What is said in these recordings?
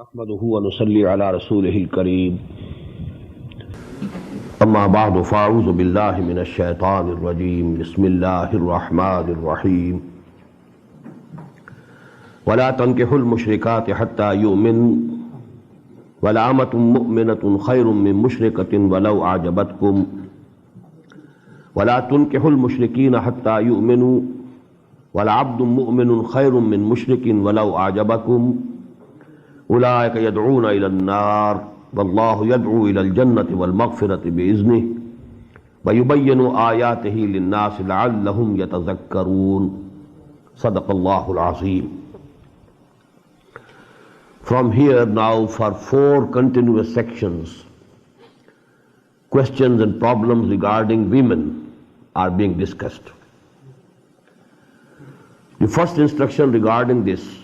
نحمده ونصلي على رسوله الكريم أما بعد فأعوذ بالله من الشيطان الرجيم بسم الله الرحمن الرحيم ولا تنكحوا المشركات حتى يؤمنوا ولأمة مؤمنة خير من مشركة ولو أعجبتكم ولا تنكحوا المشركين حتى يؤمنوا ولعبد مؤمن خير من مشرك ولو أعجبكم أولئك يدعون إلى النار والله يدعو إلى الجنة والمغفرة بإذنه ويبين آياته للناس لعلهم يتذكرون صدق الله العظيم. From here now for 4 continuous sections, questions and problems regarding women are being discussed. The first instruction regarding this,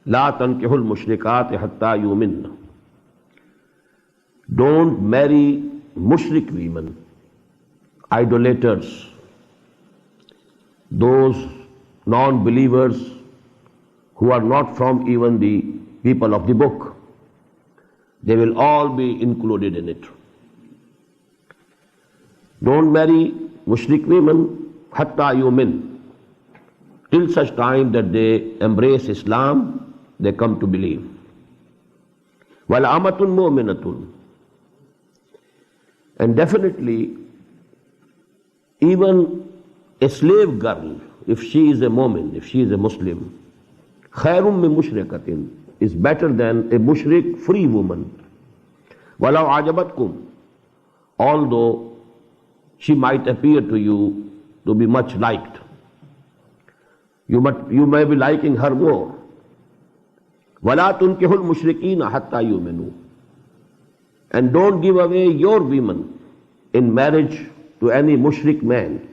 لا تنكحوا المشركات حتى يؤمن. Don't marry mushrik women, idolaters, those non-believers who are not from even the people of the book. They will all be included in it. Don't marry mushrik women hatta yumin, till such time that they embrace Islam, they come to believe. Wala amatun mu'minatun. And definitely, even a slave girl, if she is a mu'min, if she is a Muslim, khairun min mushrikatin, is better than a mushrik free woman. Walau ajabatkum, although she might appear to you to be much liked. You may be liking her more. وَلَا تُنْكِحُ الْمُشْرِكِينَ حَتَّى يُؤْمِنُوا. And don't give away your women in marriage to any mushrik man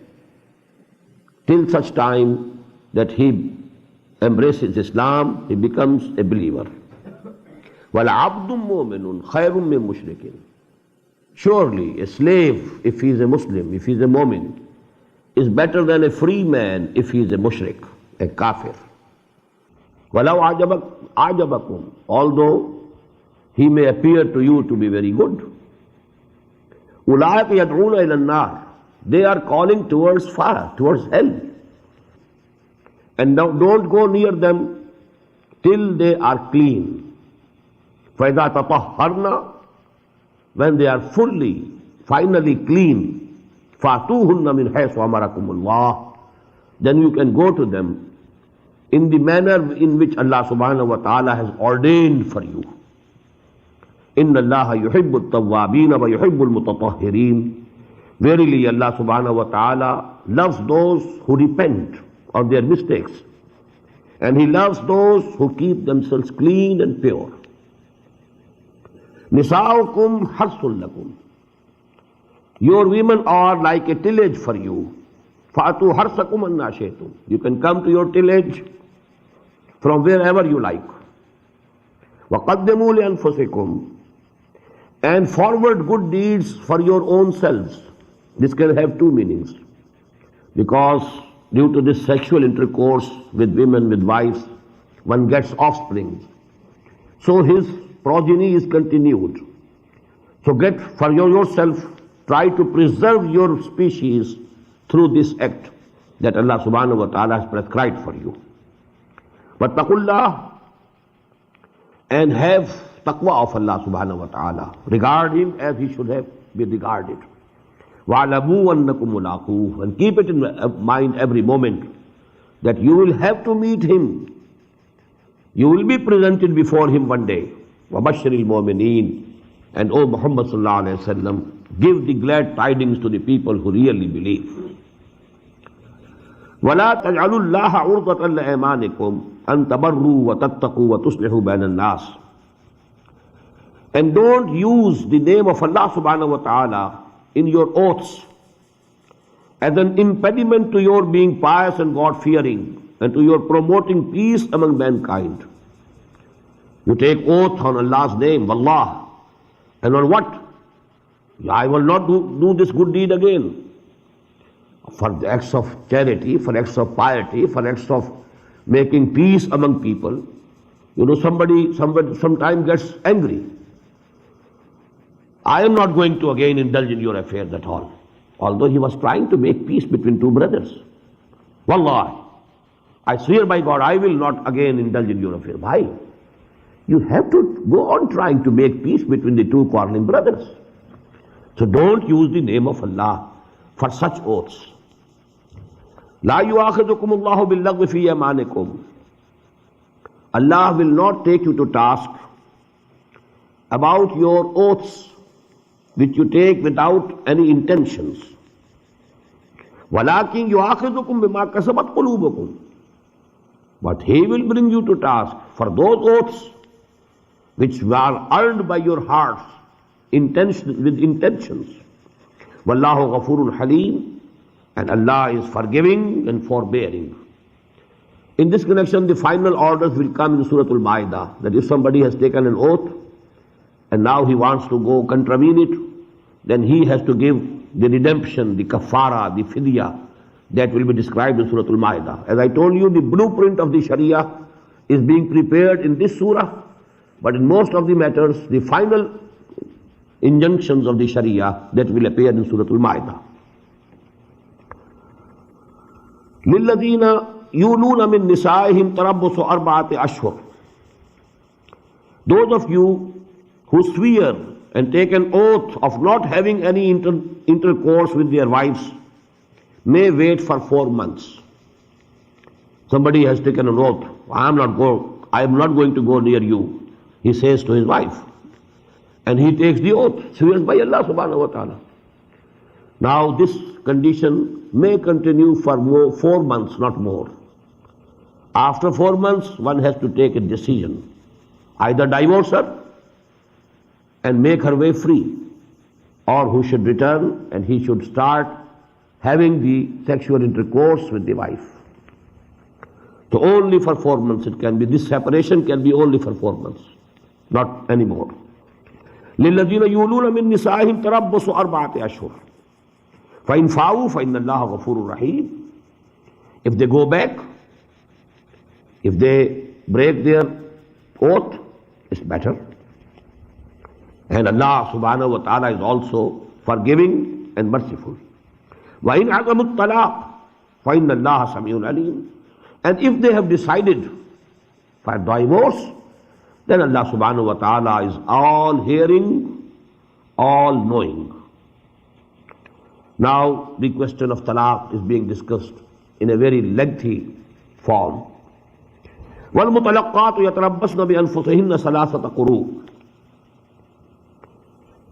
till such time that he embraces Islam, he becomes a believer. وَالْعَبْدٌ مُؤْمِنٌ خَيْرٌ مِّن مُشْرِكٍ. Surely a slave, if he is a Muslim, if he is a mu'min, is better than a free man if he is a mushrik, a kafir. وَلَوْ أَعْجَبَكُمْ, although he may appear to you to be very good. أُولَٰئِكَ يَدْعُونَ إِلَى النَّارِ. They are calling towards fire, towards hell. And now don't go near them till they are clean. فَإِذَا تَطَهَّرْنَا, when they are fully, finally clean, فَأْتُوهُنَّ مِنْ حَيْثُ أَمَرَكُمُ اللَّهُ, then you can go to them in the manner in which Allah subhanahu wa ta'ala has ordained for you. إِنَّ اللَّهَ يُحِبُّ التَّوَّابِينَ وَيُحِبُّ الْمُتَطَهِّرِينَ. Verily Allah subhanahu wa ta'ala loves those who repent of their mistakes, and He loves those who keep themselves clean and pure. نِسَاؤُكُمْ حَرْثٌ لَكُمْ. Your women are like a tillage for you. فَأَتُوا حَرْثَكُمْ أَنَّا شِئْتُمْ. You can come to your tillage from wherever you like. وَقَدِّمُوا لِأَنفُسِكُمْ. And forward good deeds for your own selves. This can have 2 meanings. Because due to this sexual intercourse with women, with wives, one gets offspring. So his progeny is continued. So get for yourself, try to preserve your species through this act that Allah subhanahu wa ta'ala has prescribed for you. وَاتَّقُوا, and have taqwa of Allah subhanahu wa ta'ala. Regard Him as He should have been regarded. وَعْلَمُوا أَنَّكُمْ مُلَاقُوهُ. And keep it in mind every moment that you will have to meet Him. You will be presented before Him one day. وَبَشِّرِ الْمُؤْمِنِينَ. And O Muhammad sallallahu alayhi wa sallam, give the glad tidings to the people who really believe. وَلَا تَجْعَلُوا اللَّهَ عُرْضَةً لِأَيْمَانِكُمْ أَن تَبَرُّوا وَتَتَّقُوا وَتُصْلِحُوا بَيْنَ النَّاسِ. And don't use the name of Allah subhanahu wa ta'ala in your oaths as an impediment to your being pious and God-fearing and to your promoting peace among mankind. You take oath on Allah's name, Wallah. And on what? I will not do this good deed again. For the acts of charity, for acts of piety, for acts of making peace among people. You know, somebody sometimes gets angry. I am not going to again indulge in your affairs at all. Although he was trying to make peace between two brothers. Wallah, I swear by God, I will not again indulge in your affairs. Why? You have to go on trying to make peace between the two quarreling brothers. So don't use the name of Allah for such oaths. La yu'akhidhukum Allahu bil-laghwi fi yamanikum. Allah will not take you to task about your oaths which you take without any intentions. وَلَكِنْ يُؤَاخِذُكُمْ بِمَا كَسَبَتْ قُلُوبُكُمْ. But He will bring you to task for those oaths which were earned by your hearts with intentions. وَاللَّهُ غَفُورٌ حَلِيمٌ. And Allah is forgiving and forbearing. In this connection, the final orders will come in Surah Al-Ma'idah, that if somebody has taken an oath and now he wants to go contravene it, then he has to give the redemption, the kafara, the fidya, that will be described in Surah Al-Ma'idah. As I told you, the blueprint of the Sharia is being prepared in this surah, but in most of the matters, the final injunctions of the Sharia that will appear in Surah Al-Ma'idah. لِلَّذِينَ يُولُونَ مِن نِسَائِهِمْ تَرَبُّصُ أَرْبَعَةِ أَشْهُرٍ. Those of you who swear and take an oath of not having any intercourse with their wives may wait for 4 months. Somebody has taken an oath, I am not going to go near you, he says to his wife. And he takes the oath, swears by Allah subhanahu wa ta'ala. Now this condition may continue for 4 months, not more. After 4 months, one has to take a decision. Either divorce her and make her way free, or who should return and he should start having the sexual intercourse with the wife. So only for 4 months it can be. This separation can be only for 4 months, not anymore. لِلَّذِينَ يُولُونَ مِن نِسَائِهِمْ تَرَبُّصُ أَرْبَعَةِ أَشْهُرٍ فَإِنْ فَاءُوا فَإِنَّ اللَّهَ غَفُورٌ رَحِيمٌ. If they go back, if they break their oath, it's better. And Allah subhanahu wa ta'ala is also forgiving and merciful. وَإِنْ عَزَمُوا الطَّلَاقَ فَإِنَّ اللَّهَ سَمِيعٌ عَلِيمٌ. And if they have decided for divorce, then Allah subhanahu wa ta'ala is all hearing, all knowing. Now the question of talaq is being discussed in a very lengthy form. وَالْمُطَلَقَّاتُ يَتَرَبَّصْنَ بِأَنفُسِهِنَّ ثَلَاثَةَ قُرُوءٍ.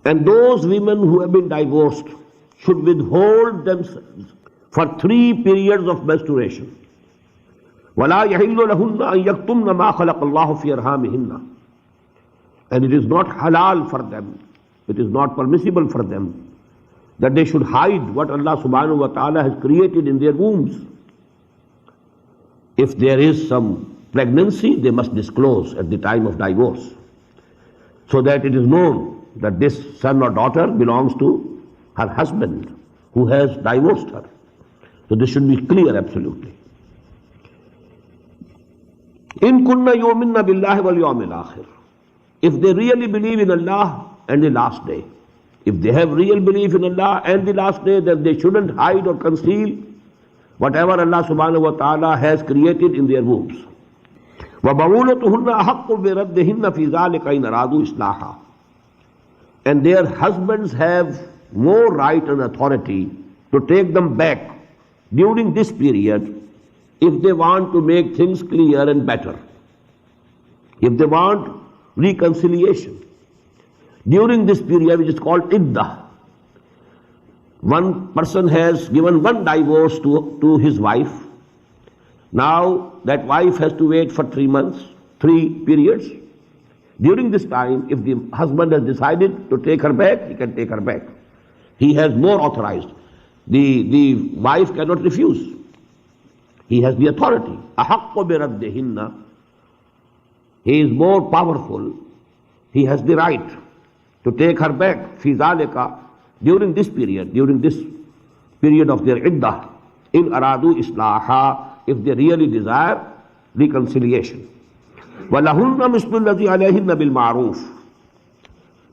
And those women who have been divorced should withhold themselves for 3 periods of menstruation. وَلَا يَحِلُّ لَهُنَّ أَن يَكْتُمْنَ مَا خَلَقَ اللَّهُ فِي أَرْحَامِهِنَّ. And it is not halal for them, it is not permissible for them that they should hide what Allah subhanahu wa ta'ala has created in their wombs. If there is some pregnancy, they must disclose at the time of divorce, so that it is known that this son or daughter belongs to her husband who has divorced her. So this should be clear absolutely. In kunna yu'minna billahi wal yawmil akhir. If they really believe in Allah and the last day, if they have real belief in Allah and the last day, then they shouldn't hide or conceal whatever Allah subhanahu wa ta'ala has created in their wombs. وَبَعُولَتُهُنَّ أَحَقُّ بِرَدِّهِنَّ فِي ذَلِكَ إِنْ أَرَادُوا إِصْلَاحًا. And their husbands have more right and authority to take them back during this period if they want to make things clear and better. If they want reconciliation. During this period, which is called iddah, one person has given one divorce to his wife. Now that wife has to wait for 3 months, 3 periods. During this time, if the husband has decided to take her back, he can take her back. He has more authorized. The wife cannot refuse. He has the authority. أَحَقُّ بِرَدِّهِنَّ. He is more powerful. He has the right to take her back. فِي ذَلِكَ. During this period of their iddah. إِنْ أَرَادُوا إِصْلَاحًا. If they really desire reconciliation. وَلَهُنَّ مِثْلُ الَّذِي عَلَيْهِنَّ بِالْمَعْرُوفِ.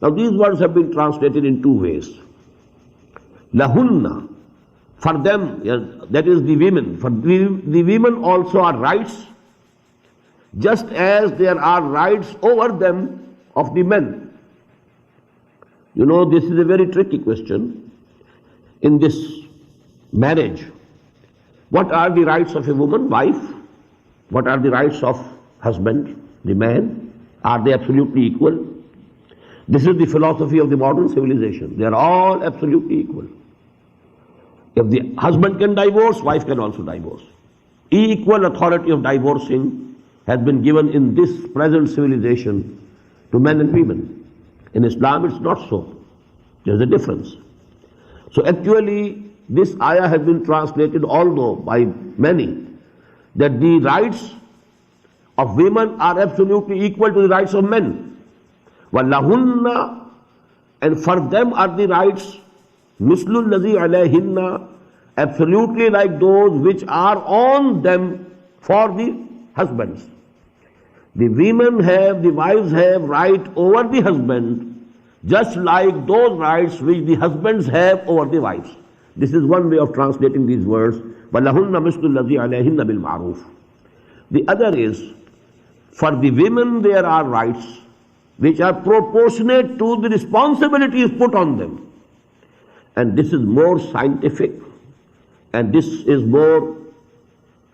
Now these words have been translated in two ways. Lahunna, for them, that is the women. For the women also are rights, just as there are rights over them of the men. You know, this is a very tricky question in this marriage. What are the rights of a woman, wife? What are the rights of husband, the man? Are they absolutely equal? This is the philosophy of the modern civilization. They are all absolutely equal. If the husband can divorce, wife can also divorce. Equal authority of divorcing has been given in this present civilization to men and women. In Islam it's not so. There's a difference. So actually this ayah has been translated, although by many, that the rights of women are absolutely equal to the rights of men. وَلَهُنَّ, and for them are the rights مِثْلُ الَّذِي عَلَيْهِنَّ, absolutely like those which are on them for the husbands. The women have, the wives have right over the husband, just like those rights which the husbands have over the wives. This is one way of translating these words. وَلَهُنَّ مِثْلُ الَّذِي عَلَيْهِنَّ بِالْمَعْرُوفِ. The other is, for the women there are rights which are proportionate to the responsibilities put on them. And this is more scientific, and this is more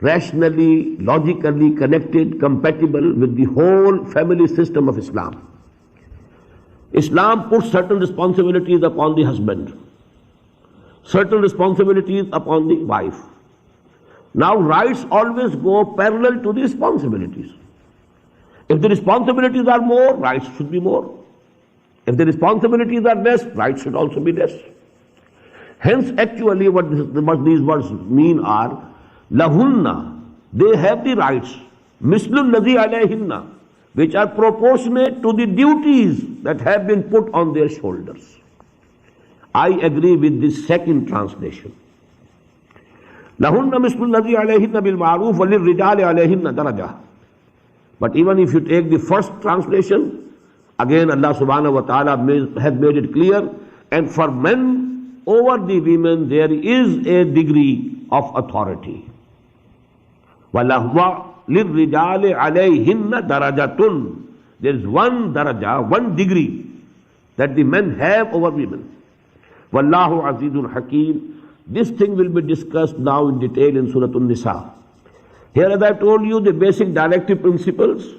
rationally, logically connected, compatible with the whole family system of Islam. Islam puts certain responsibilities upon the husband, certain responsibilities upon the wife. Now rights always go parallel to the responsibilities. If the responsibilities are more, rights should be more. If the responsibilities are less, rights should also be less. Hence actually what these words mean are, lahunna, they have the rights, mislul ladhi alayhinna, which are proportionate to the duties that have been put on their shoulders. I agree with this second translation. Lahunna mislul ladhi alayhinna bil ma'ruf wa lirrijali alayhinna darajah. But even if you take the first translation, again Allah subhanahu wa ta'ala has made it clear, and for men over the women there is a degree of authority. وَلَهْوَ لِلْرِجَالِ عَلَيْهِنَّ دَرَجَةٌ. There is one daraja, one degree that the men have over women. وَاللَّهُ عَزِيزٌ حَكِيمٌ. This thing will be discussed now in detail in Surah An-Nisa. Here, as I told you, the basic directive principles,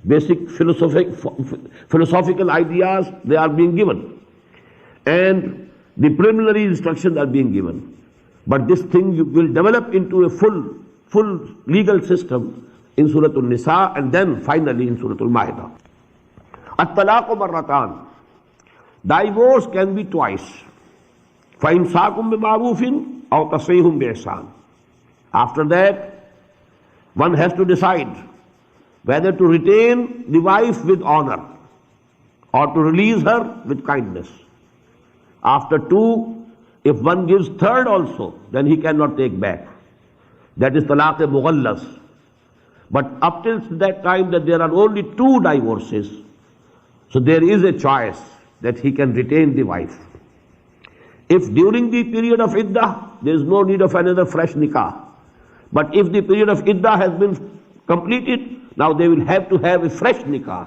basic philosophical ideas, they are being given. And the preliminary instructions are being given. But this thing will develop into a full legal system in Surah An-Nisa and then finally in Surah Al-Ma'idah. At-talaqu marratan. Divorce can be twice. فَإِمْسَاكٌ بِمَعْرُوفٍ أَوْ تَصْرِيحٌ بِإِحْسَانٍ. After that, one has to decide whether to retain the wife with honor or to release her with kindness. After two, if one gives third also, then he cannot take back. That is talaq-e-mughallas. But up till that time that there are only two divorces, so there is a choice that he can retain the wife. If during the period of iddah, there is no need of another fresh nikah. But if the period of iddah has been completed, now they will have to have a fresh nikah.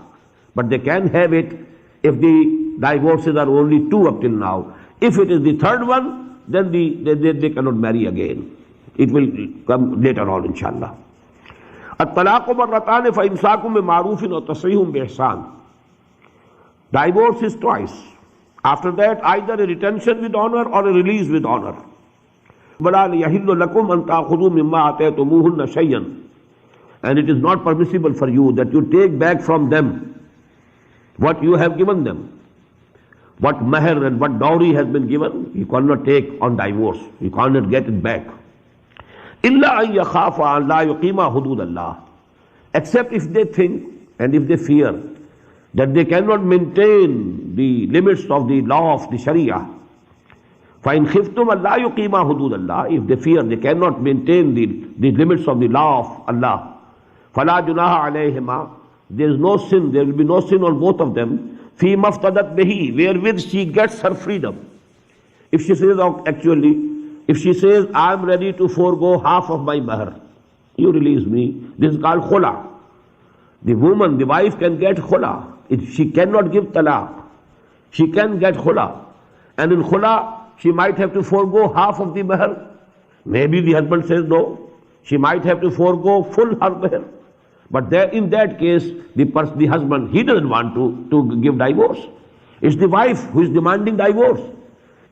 But they can have it if the divorces are only two up till now. If it is the third one, then they cannot marry again. It will come later on, inshallah. At-talaqu marratan fa imsaakum bi ma'rufin wa tasrihum bi ihsan. Divorce is twice. After that, either a retention with honor or a release with honor. And it is not permissible for you that you take back from them what you have given them. What mahr and what dowry has been given, you cannot take on divorce. You cannot get it back. إِلَّا أَن يَخَافَ أَن لَا يُقِيمَ حُدُودَ اللَّهِ. Except if they think and if they fear that they cannot maintain the limits of the law of the Sharia. فَإِنْ خِفْتُمْ أَلَّا يُقِيمَ حُدُودَ اللَّهِ. If they fear they cannot maintain the limits of the law of Allah, فَلَا جُنَاحَ عَلَيْهِمَا. there is no sin, there will be no sin on both of them. Fi maftadat bihi, wherewith she gets her freedom. If she says, if she says, I am ready to forego half of my mahr, you release me, this is called khula. The woman, the wife can get khula. She cannot give talaq. She can get khula. And in khula, she might have to forego half of the mahr. Maybe the husband says no. She might have to forego full her mahr. But there, in that case, the husband, he doesn't want to give divorce. It's the wife who is demanding divorce.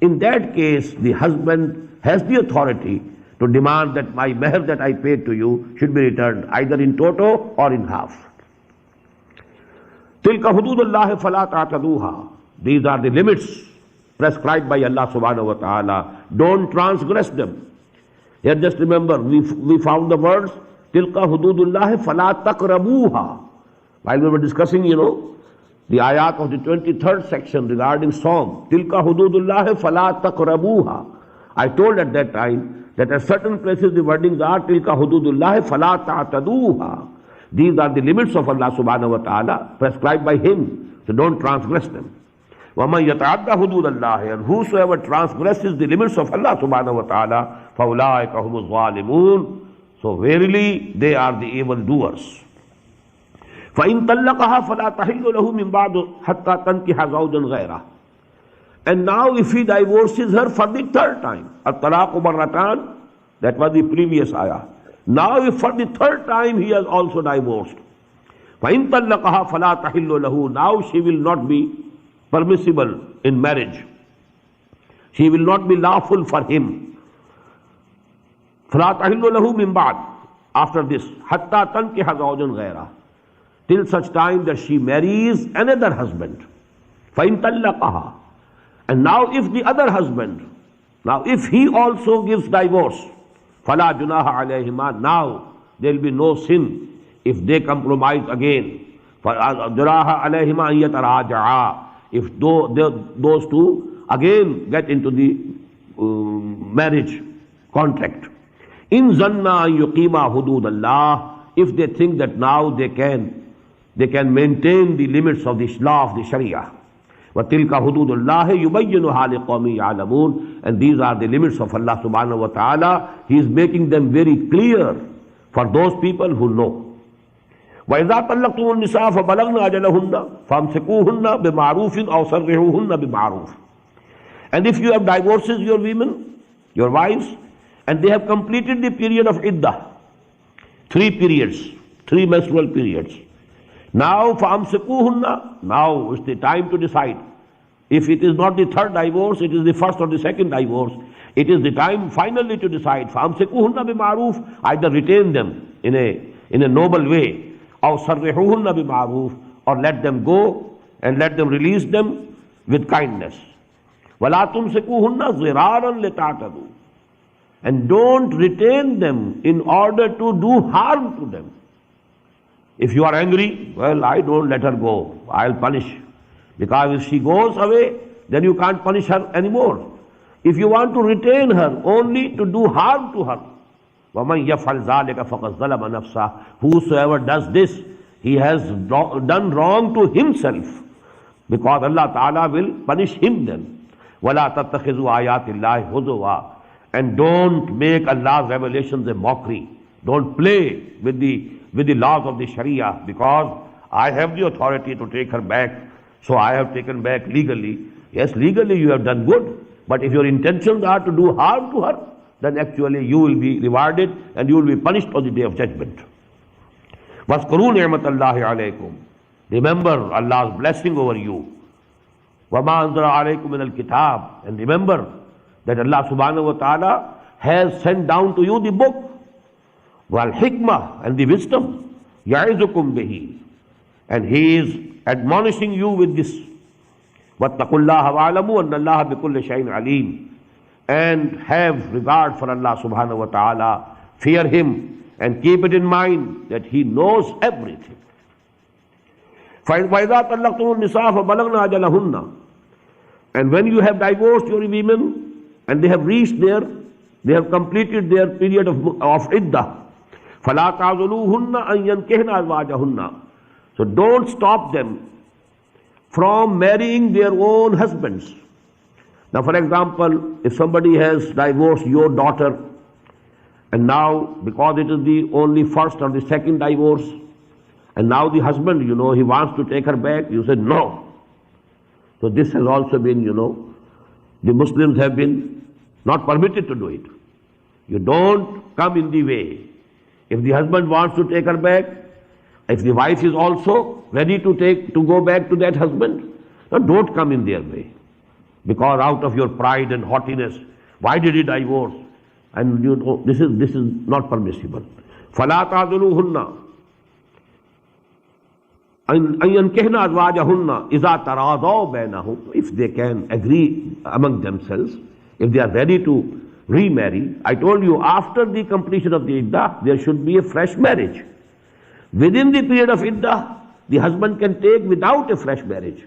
In that case, the husband has the authority to demand that my mahr that I paid to you should be returned either in toto or in half. Tilka hududullahi fala ta'taduha. These are the limits prescribed by Allah subhanahu wa ta'ala. Don't transgress them. Here just remember, we found the words, Tilka hududullahi fala taqrabuha. While we were discussing, the ayat of the 23rd section regarding Sawm, Tilka hududullahi fala taqrabuha. I told at that time that at certain places the wordings are Tilka hududullahi fala ta'taduha. These are the limits of Allah subhanahu wa ta'ala prescribed by Him. So don't transgress them. وَمَنْ يَتَعَدَّ حُدُودَ اللَّهِ, and whosoever transgresses the limits of Allah subhanahu wa ta'ala, فَأُولَٰئِكَ هُمُ الظَّالِمُونَ. So verily they are the evildoers. فَإِن طَلَّقَهَا فَلَا تَحِلُّ لَهُ مِن بَعْدُ حَتَّى تَنْكِحَ زَوْجًا غَيْرَهُ. And now if he divorces her for the third time, الطلاق مرتان, that was the previous ayah. Now if for the third time he has also divorced, فَإِن طَلَّقَهَا فَلَا تَحِلُّ لَهُ. Now she will not be permissible in marriage. She will not be lawful for him. فَلَا تَحِلُّ لَهُ مِن بَعْدُ. After this, حَتَّى تَنْكِحَ زَوْجًا غَيْرَهُ, till such time that she marries another husband. فَإِن طَلَّقَهَا. And now if the other husband, now if he also gives divorce, فَلَا جُنَاحَ عَلَيْهِمَا. Now there will be no sin if they compromise again. فَلَا جُنَاحَ عَلَيْهِمَا أَن يَتَرَاجَعَا. If those two again get into the marriage contract. إِن ظَنَّا أَن يُقِيمَا حُدُودَ اللَّهِ. If they think that now they can maintain the limits of the law of the Sharia. وَتِلْكَ حُدُودُ اللَّهِ يُبَيِّنُهَا لِقَوْمٍ يَعْلَمُونَ. And these are the limits of Allah subhanahu wa ta'ala. He is making them very clear for those people who know. وَإِذَا طَلَّقْتُمُ النِّسَاءَ فَبَلَغْنَ أَجَلَهُنَّ فَأَمْسِكُوهُنَّ بِمَعْرُوفٍ أَوْ سَرِّحُوهُنَّ بِمَعْرُوفٍ. And if you have divorces your women, your wives, and they have completed the period of iddah, 3 periods, 3 menstrual periods. Now فَأَمْسِكُوهُنَّ. Now is the time to decide. If it is not the third divorce, it is the first or the second divorce. It is the time finally to decide. فَأَمْسِكُوهُنَّ بِمَعْرُوفٍ. Either retain them in a noble way, or سَرِّحُوهُنَّ بِمَعْرُوفٍ, or let them go and let them release them with kindness. وَلَا تُمْسِكُوهُنَّ ضِرَارًا لِتَعْتَدُوا. And don't retain them in order to do harm to them. If you are angry, well, I don't let her go, I'll punish. Because if she goes away, then you can't punish her anymore. If you want to retain her only to do harm to her, وَمَنْ يَفْعَلْ ذَلِكَ فَقَدْ ظَلَمَ نَفْسَهُ. Whosoever does this, he has done wrong to himself, because Allah Ta'ala will punish him then. وَلَا تَتَّخِذُوا آيَاتِ اللَّهِ هُزُوًا. And don't make Allah's revelations a mockery. Don't play with the laws of the Sharia, because I have the authority to take her back, so I have taken back legally. Yes, legally you have done good, but if your intentions are to do harm to her, then actually you will be rewarded and you will be punished on the day of judgment. وَاذْكُرُوا نِعْمَةَ اللَّهِ عَلَيْكُمْ. Remember Allah's blessing over you. وَمَا أَنزَلَ عَلَيْكُمْ مِنَ الْكِتَابِ. And remember that Allah subhanahu wa ta'ala has sent down to you the book, وَالْحِكْمَةِ, and the wisdom, يَعِظُكُمْ بِهِ. And He is admonishing you with this. وَاتَّقُوا اللَّهَ وَاعْلَمُوا أَنَّ اللَّهَ بِكُلِّ شَيْءٍ عَلِيمٌ. And have regard for Allah subhanahu wa ta'ala, fear Him, and keep it in mind that He knows everything. فَإِذَا طَلَّقْتُمُ النِّسَاءَ فَبَلَغْنَ أَجَلَهُنَّ. And when you have divorced your women and they have completed their period of iddah, فَلَا تَعْضُلُوهُنَّ أَن يَنْكِحْنَ أَزْوَاجَهُنَّ. So don't stop them from marrying their own husbands. Now, for example, if somebody has divorced your daughter, and now because it is the only first or the second divorce, and now the husband, he wants to take her back, you said no. So this has also been, the Muslims have been not permitted to do it. You don't come in the way. If the husband wants to take her back, if the wife is also ready to go back to that husband, don't come in their way. Because out of your pride and haughtiness, why did he divorce? And this is not permissible. فَلَا تَعْذُلُوهُنَّ أَن يَنْكِحْنَ أَزْوَاجَهُنَّ إِذَا تَرَاضَوْا بَيْنَهُمْ. If they can agree among themselves, if they are ready to remarry. I told you, after the completion of the iddah, there should be a fresh marriage. Within the period of iddah, the husband can take without a fresh marriage.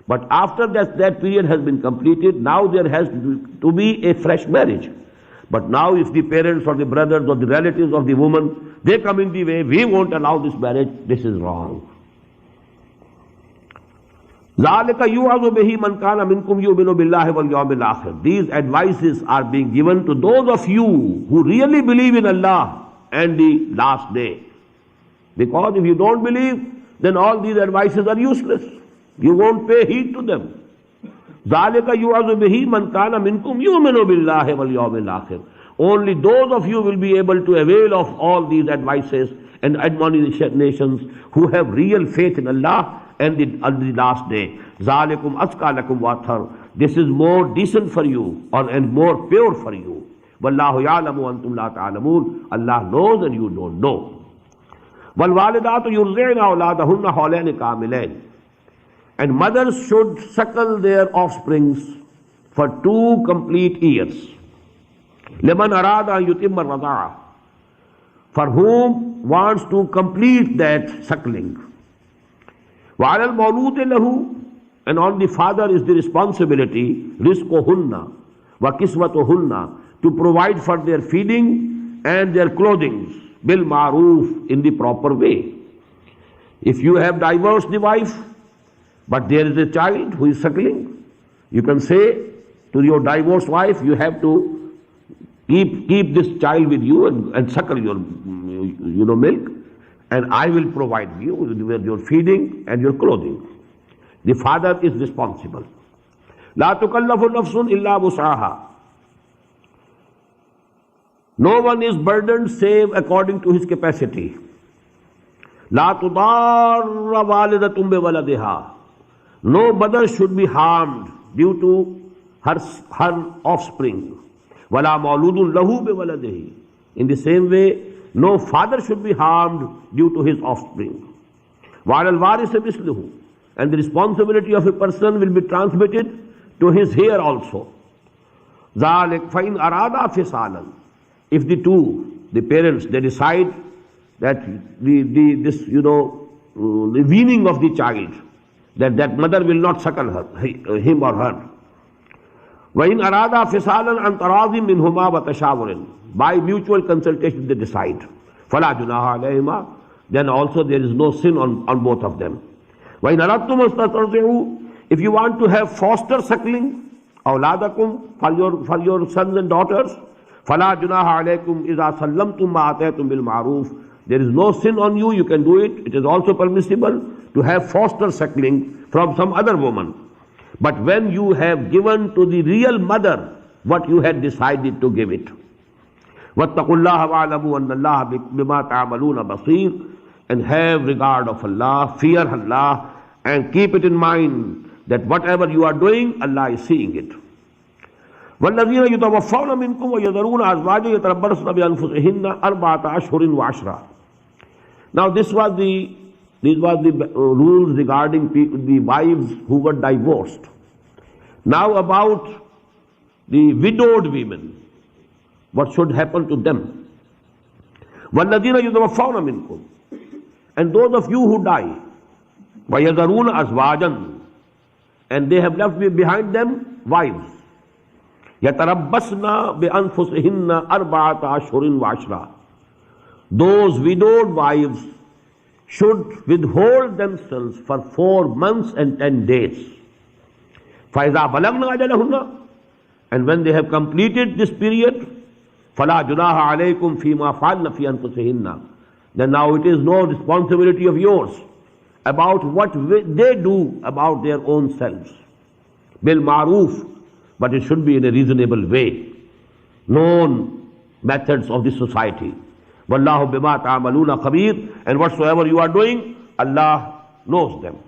But after that period has been completed, now there has to be a fresh marriage. But now if the parents or the brothers or the relatives of the woman, they come in the way, we won't allow this marriage, this is wrong. ذَلِكَ يُوعَظُ بِهِ مَنْ كَانَ مِنْكُمْ يُؤْمِنُ بِاللَّهِ وَالْيَوْمِ الْآخِرِ. These advices are being given to those of you who really believe in Allah and the last day. Because if you don't believe, then all these advices are useless. You won't pay heed to them. ذَلِكَ يُوعَظُ بِهِ مَنْ كَانَ مِنْكُمْ يُؤْمِنُ بِاللَّهِ وَالْيَوْمِ الْآخِرِ. Only those of you will be able to avail of all these advices and admonitions who have real faith in Allah and the last day. ذَلِكُمْ أَزْكَى لَكُمْ وَأَطْهَرُ. This is more decent for you and more pure for you. وَاللَّهُ يَعْلَمُ وَأَنْتُمْ لَا تَعْلَمُونَ. Allah knows and you don't know. وَالْوَالِدَاتُ يُرْضِعْنَ أَوْلَادَهُنَّ حَوْلَيْنِ كَامِلَيْنِ. And mothers should suckle their offsprings for 2 complete years. لِمَنْ أَرَادَ أَنْ يُتِمَّ الرَّضَاعَةَ. For whom wants to complete that suckling. وَعَلَى الْمَوْلُودِ لَهُ. And on the father is the responsibility, رِزْقُهُنَّ وَكِسْوَتُهُنَّ, to provide for their feeding and their clothing, بِالْمَعْرُوفِ, in the proper way. If you have divorced the wife, but there is a child who is suckling, you can say to your divorced wife, you have to keep this child with you and suckle your milk, and I will provide you with your feeding and your clothing. The father is responsible. لا تكلف نفس إلا وسعها. No one is burdened save according to his capacity. لا تضار والدة بولدها. No mother should be harmed due to her offspring. ولا مولود له بولده. In the same way, no father should be harmed due to his offspring. وعلى الوارث مثله. And the responsibility of a person will be transmitted to his heir also. ذلك فإن أرادا فصالا. If the parents, they decide that the weaning of the child, that mother will not suckle him or her. وَإِنْ أَرَادَا فِصَالًا عَنْ تَرَاضٍ مِّنْهُمَا وَتَشَاوُرٍ. By mutual consultation they decide. فَلَا جُنَاحَ عَلَيْهِمَا. Then also there is no sin on both of them. وَإِنْ أَرَدْتُمْ أَن تَسْتَرْضِعُوا. If you want to have foster suckling, أَوْلَادَكُمْ, for your sons and daughters, فَلَا جُنَاحَ عَلَيْكُمْ إِذَا سَلَّمْتُمْ مَا آتَيْتُمْ بِالْمَعْرُوفِ. There is no sin on you, you can do it. It is also permissible to have foster suckling from some other woman. But when you have given to the real mother what you had decided to give it. وَاتَّقُوا اللَّهَ وَاعْلَمُوا أَنَّ اللَّهَ بِمَا تَعْمَلُونَ بَصِيرٌ. And have regard of Allah, fear Allah, and keep it in mind that whatever you are doing, Allah is seeing it. وَالَّذِينَ يُتَوَفَّوْنَ مِنْكُمْ وَيَذَرُونَ أَزْوَاجًا يَتَرَبَّصْنَ بِأَنفُسِهِنَّ أَرْبَعَةَ أَشْهُرٍ وَعَشْرًا. Now these were the rules regarding the wives who were divorced. Now about the widowed women, what should happen to them? وَالَّذِينَ يُتَوَفَّوْنَ مِنْكُمْ. And those of you who die, وَيَذَرُونَ أَزْوَاجًا. And they have left behind them wives. يَتَرَبَّصْنَ بِأَنفُسِهِنَّ أَرْبَعَةَ أَشْهُرٍ وَعَشْرًا. Those widowed wives should withhold themselves for 4 months and 10 days. فَإِذَا بَلَغْنَا أَجَلَهُنَّ, and when they have completed this period, فَلَا جُنَاحَ عَلَيْكُمْ فِي مَا فَعَلْنَ فِي أَنفُسِهِنَّ, then now it is no responsibility of yours about what they do about their own selves. بِالْمَعْرُوفِ, but it should be in a reasonable way, known methods of the society. وَاللَّهُ بِمَا تَعْمَلُونَ خَبِيرٌ, and whatsoever you are doing, Allah knows them.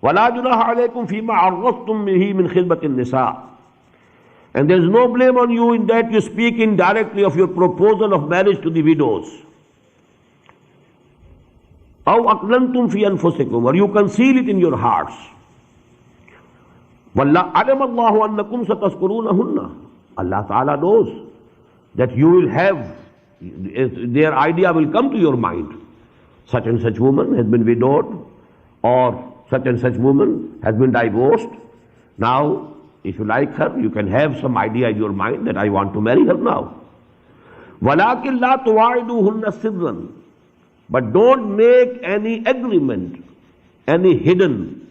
وَلَا جُنَاحَ عَلَيْكُمْ فِي مَا عَرَّضْتُم بِهِ مِنْ خِطْبَةِ النِّسَاءِ, and there is no blame on you in that you speak indirectly of your proposal of marriage to the widows. أَوْ أَقْنَنْتُمْ فِي أَنفُسِكُمْ, or you conceal it in your hearts. وَعَلَمَ اللَّهُ أَنَّكُمْ سَتَذْكُرُونَهُنَّ, Allah Ta'ala knows that you will have, their idea will come to your mind. Such and such woman has been widowed, or such and such woman has been divorced. Now, if you like her, you can have some idea in your mind that I want to marry her now. وَلَكِنْ لَا تُوَاعِدُوهُنَّ سِرًّا, but don't make any agreement, any hidden,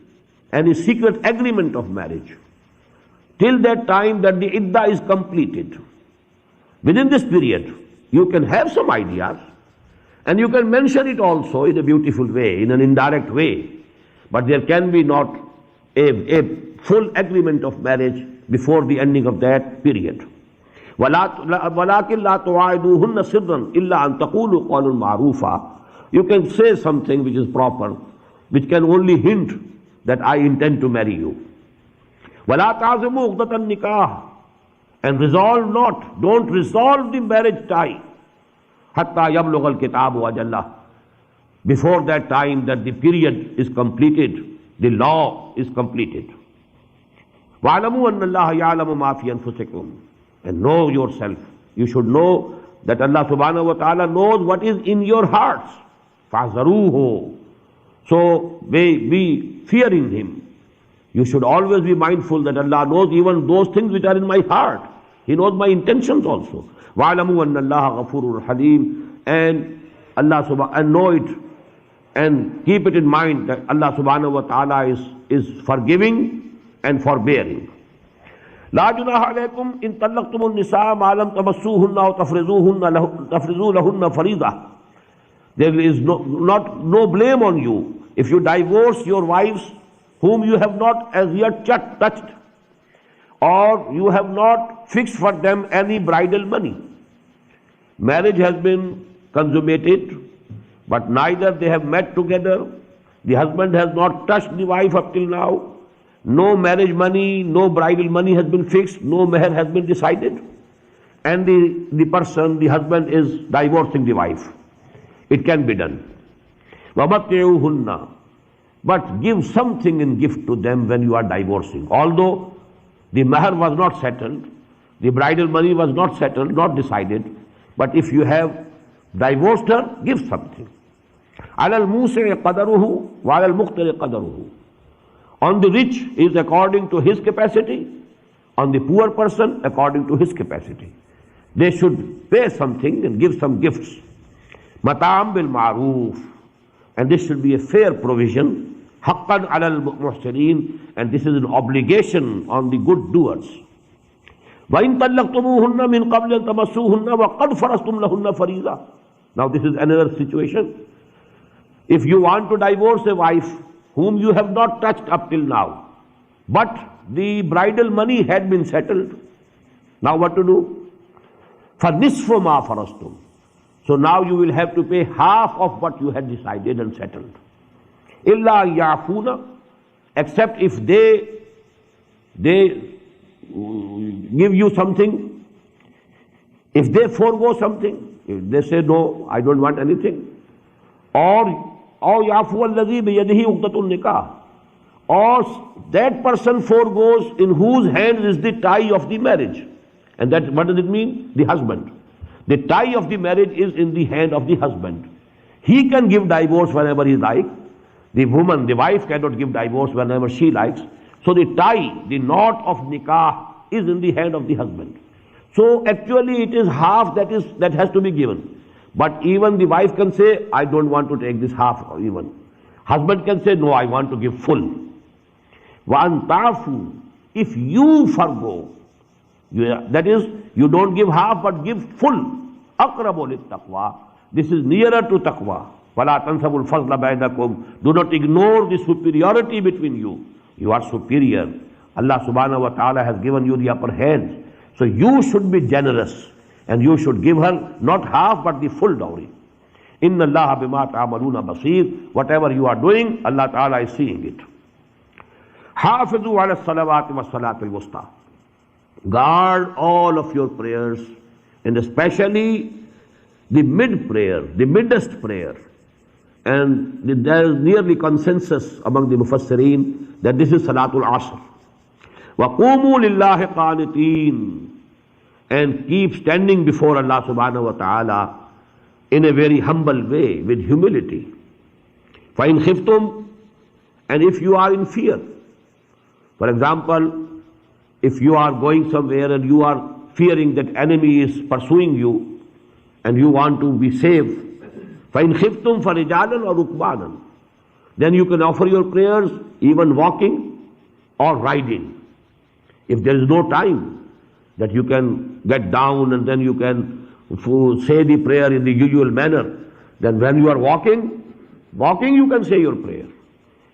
any secret agreement of marriage till that time that the iddah is completed. Within this period, you can have some ideas, and you can mention it also in a beautiful way, in an indirect way, but there can be not a full agreement of marriage before the ending of that period. وَلَكِنْ لَا تُوَاعِدُوهُنَّ سِرًّا إِلَّا أَن تَقُولُوا قَوْلًا مَعْرُوفًا, you can say something which is proper, which can only hint that I intend to marry you. وَلَا تَعْزِمُوا عُقْدَةَ النِّكَاحِ, and resolve not, don't resolve the marriage tie, حَتَّى يَبْلُغَ الْكِتَابُ وَجَلَّهُ, before that time that the period is completed, the law is completed. وَعَلَمُوا أَنَّ اللَّهَ يَعْلَمُ مَا فِي أَنفُسِكُمْ, and know yourself. You should know that Allah subhanahu wa ta'ala knows what is in your hearts. فَاحْذَرُوهُ, so be fearing Him. You should always be mindful that Allah knows even those things which are in my heart. He knows my intentions also. وَعَلَمُوا أَنَّ اللَّهَ غَفُورٌ حَلِيمٌ, and Allah and know it and keep it in mind that Allah subhanahu wa ta'ala is forgiving and forbearing. لا جناح عليكم إن طلقتم النساء ما لم تمسوهن أو تفرضوا لهن فريضة. There is no blame on you if you divorce your wives whom you have not as yet touched, or you have not fixed for them any bridal money. Marriage has been consummated, but neither they have met together. The husband has not touched the wife up till now. No marriage money, no bridal money has been fixed, no meher has been decided, and the husband is divorcing the wife. It can be done. وَمَتِّعُوهُنَّ, but give something in gift to them when you are divorcing. Although the meher was not settled, the bridal money was not settled, not decided, but if you have divorced her, give something. عَلَى الْمُوسِعِ قَدَرُهُ وَعَلَى الْمُقْتِرِ قَدَرُهُ. On the rich is according to his capacity, on the poor person according to his capacity. They should pay something and give some gifts. مَتَعًا بِالْمَعْرُوفِ, and this should be a fair provision. حَقًّا عَلَى الْمُحْسِنِينَ, and this is an obligation on the good doers. وَإِن طَلَّقْتُمُوهُنَّ مِنْ قَبْلِ أَن تَمَسُّوهُنَّ وَقَدْ فَرَضْتُمْ لَهُنَّ فَرِيضَةً. Now this is another situation. If you want to divorce a wife whom you have not touched up till now, but the bridal money had been settled, now what to do? فَنِصْفُ مَا فَرَضْتُمْ. So now you will have to pay half of what you had decided and settled. إِلَّا يَعْفُونَ, except if they give you something, if they forego something, if they say no, I don't want anything, or يَعْفُوَ الَّذِي بِيَدِهِ عُقْدَةُ النِّكَاحِ, or that person foregoes in whose hand is the tie of the marriage. And that, what does it mean? The husband. The tie of the marriage is in the hand of the husband. He can give divorce whenever he likes. The woman, the wife cannot give divorce whenever she likes. So the tie, the knot of nikah is in the hand of the husband. So actually it is half that has to be given. But even the wife can say, I don't want to take this half even. Husband can say, no, I want to give full. وَأَن تَعْفُوا, if you forgo, that is, you don't give half but give full. أَقْرَبُ لِلتَّقْوَى, this is nearer to taqwa. وَلَا تَنْسَبُوا الْفَضْلَ بَيْنَكُمْ, do not ignore the superiority between you. You are superior. Allah subhanahu wa ta'ala has given you the upper hand. So you should be generous and you should give her not half but the full dowry. Inna Allah bima ta'amaluna basir, whatever you are doing, Allah ta'ala is seeing it. Hafizu ala salawati wa salatul wusta, guard all of your prayers and especially the mid prayer, the middest prayer. And there is nearly consensus among the mufassirin that this is Salatul Asr. وَقُومُوا لِلَّهِ قَانِتِينَ, and keep standing before Allah subhanahu wa ta'ala in a very humble way, with humility. فَإِنْ خِفْتُمْ, and if you are in fear, for example, if you are going somewhere and you are fearing that enemy is pursuing you and you want to be safe, فَإِنْ خِفْتُمْ فَرِجَالًا وَرُكْبَانًا, then you can offer your prayers even walking or riding. If there is no time that you can get down and then you can say the prayer in the usual manner, then when you are walking you can say your prayer.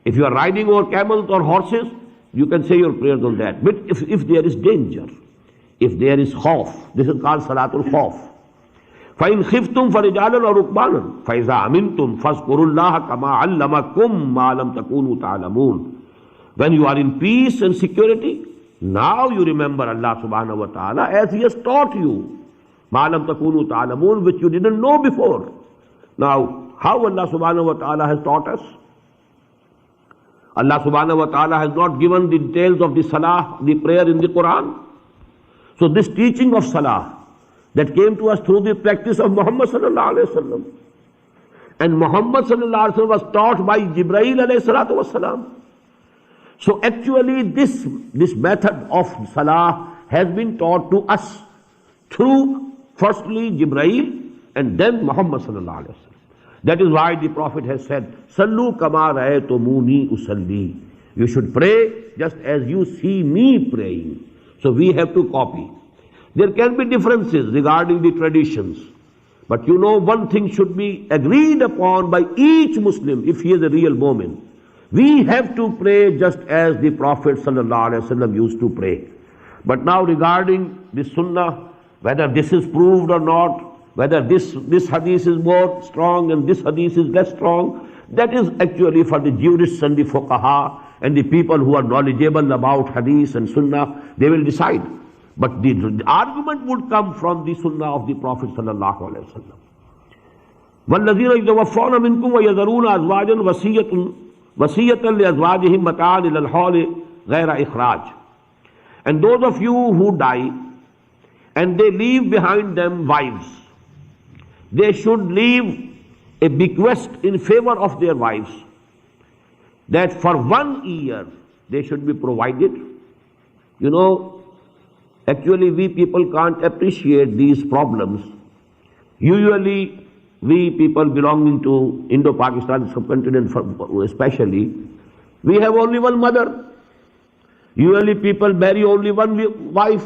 If you are riding over camels or horses, you can say your prayers on that. But if there is danger, if there is khawf, this is called Salatul Khawf. فَإِنْ خِفْتُمْ فَرِجَالًا وَرُكْبَانًا فَإِذَا أَمِنْتُمْ فَاذْكُرُوا اللَّهَ كَمَا عَلَّمَكُمْ مَا لَمْ تَكُونُوا تَعْلَمُونَ. When you are in peace and security, now you remember Allah subhanahu wa ta'ala as He has taught you. مَا لَمْ تَكُونُوا تَعْلَمُونَ, which you didn't know before. Now, how Allah subhanahu wa ta'ala has taught us? Allah subhanahu wa ta'ala has not given the details of the salah, the prayer in the Quran. So this teaching of salah that came to us through the practice of Muhammad sallallahu alayhi wa sallam. And Muhammad sallallahu alayhi wa sallam was taught by Jibreel alayhi salatu wa salam. So actually this method of salah has been taught to us through firstly Jibreel and then Muhammad sallallahu alayhi wa sallam. That is why the Prophet has said, Sallu kama ra'aytumuni usalli. You should pray just as you see me praying. So we have to copy. There can be differences regarding the traditions. But you know, one thing should be agreed upon by each Muslim if he is a real mu'min. We have to pray just as the Prophet ﷺ used to pray. But now regarding the Sunnah, whether this is proved or not, whether this hadith is more strong and this hadith is less strong, that is actually for the jurists and the fuqaha and the people who are knowledgeable about hadith and Sunnah, they will decide. But the argument would come from the Sunnah of the Prophet sallallahu alaihi wasallam. وَالَّذِينَ يَتَوَفَّوْنَ مِنْكُمْ وَيَذَرُونَ أَزْوَاجًا وَصِيَّةً لِأَزْوَاجِهِمْ مَتَاعًا إِلَى الْحَوْلِ غَيْرَ إِخْرَاجٍ. And those of you who die and they leave behind them wives, they should leave a bequest in favor of their wives, that for 1 year they should be provided. You know, actually we people can't appreciate these problems. Usually we people belonging to Indo-Pakistan subcontinent especially, we have only one mother. Usually people marry only one wife.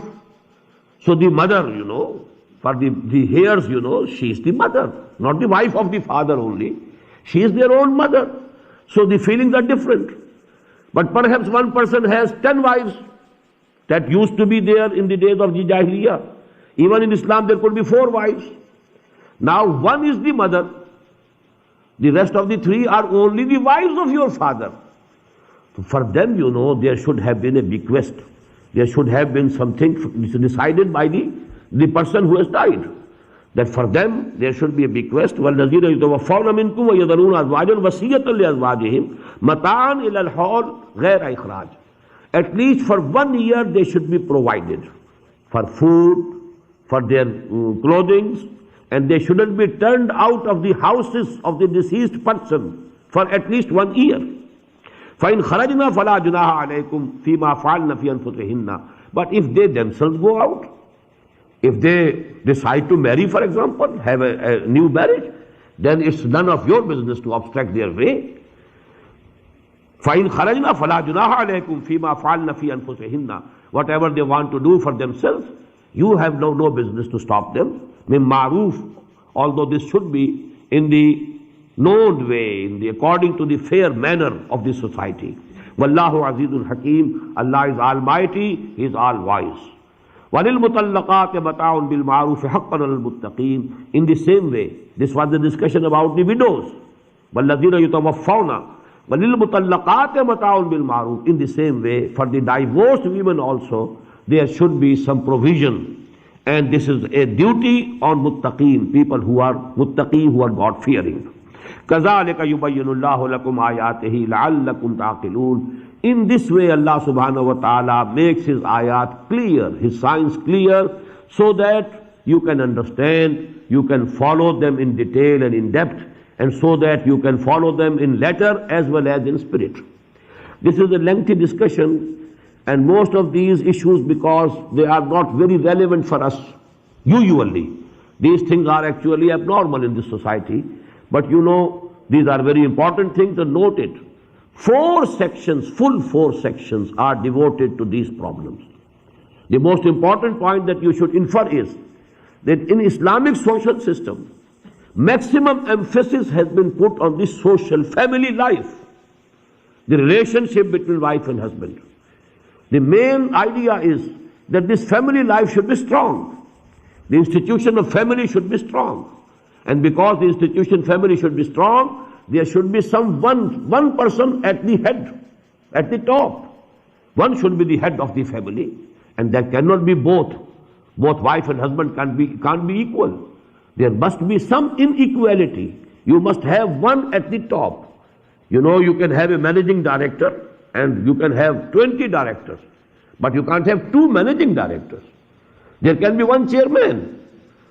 So the mother, you know, for the heirs, you know, she is the mother, not the wife of the father only. She is their own mother. So the feelings are different. But perhaps one person has 10 wives. That used to be there in the days of the Jahiliyyah. Even in Islam there could be 4 wives. Now one is the mother. The rest of the 3 are only the wives of your father. For them, you know, there should have been a bequest. There should have been something decided by the person who has died. That for them there should be a bequest. وَالَّذِينَ يَتَوَفَّوْنَ مِنْكُمْ وَيَذَرُونَ أَزْوَاجًا وَصِيَّةً لِأَزْوَاجِهِمْ مَتَاعًا إِلَى الْحَوْلِ غَيْرَ إِخْرَاجٍ. At least for 1 year they should be provided for food, for their clothing, and they shouldn't be turned out of the houses of the deceased person for at least 1 year. فَإِنْ خَرَجْنَا فَلَا جُنَاحَ عَلَيْكُمْ فِي مَا فَعَلْنَ فِي أَنفُسِهِنَّ. But if they themselves go out, If they decide to marry, for example, have a new marriage, then it's none of your business to obstruct their way. فَإِنْ خَرَجْنَا فَلَا جُنَاحَ عَلَيْكُمْ فِي مَا فَعَلْنَ فِي أَنفُسِهِنَّ. Whatever they want to do for themselves, you have no business to stop them. مِن مَعْرُوف, although this should be in the known way, according to the fair manner of the society. Wallahu Azizul Hakim, Allah is almighty, He is all wise. وَلِلْمُطَلَّقَاتِ مَتَاعٌ بِالْمَعْرُوفِ حَقًّا عَلَى الْمُتَّقِينَ. In the same way, this was the discussion about the widows. وَالَّذِينَ يُتَوَفَّوْنَ وَلِلْمُطَلَّقَاتِ مَتَاعٌ بِالْمَعْرُوفِ. In the same way, for the divorced women also, there should be some provision. And this is a duty on muttaqeen, people who are muttaqeen, who are God-fearing. كَذَلِكَ يُبَيِّنُ اللَّهُ لَكُمْ آيَاتِهِ لَعَلَّكُمْ تَعْقِلُونَ. In this way, Allah subhanahu wa ta'ala makes His ayat clear, His signs clear, so that you can understand, you can follow them in detail and in depth, and so that you can follow them in letter as well as in spirit. This is a lengthy discussion, and most of these issues, because they are not very relevant for us usually. These things are actually abnormal in this society, but you know, these are very important things, and note it. 4 sections, full 4 sections are devoted to these problems. The most important point that you should infer is that in Islamic social system, maximum emphasis has been put on this social family life, the relationship between wife and husband. The main idea is that this family life should be strong. The institution of family should be strong. And because the institution family should be strong, there should be one person at the head, at the top. One should be the head of the family, and there cannot be both. Both wife and husband can't be equal. There must be some inequality. You must have one at the top. You know, you can have a managing director and you can have 20 directors, but you can't have 2 managing directors. There can be one chairman,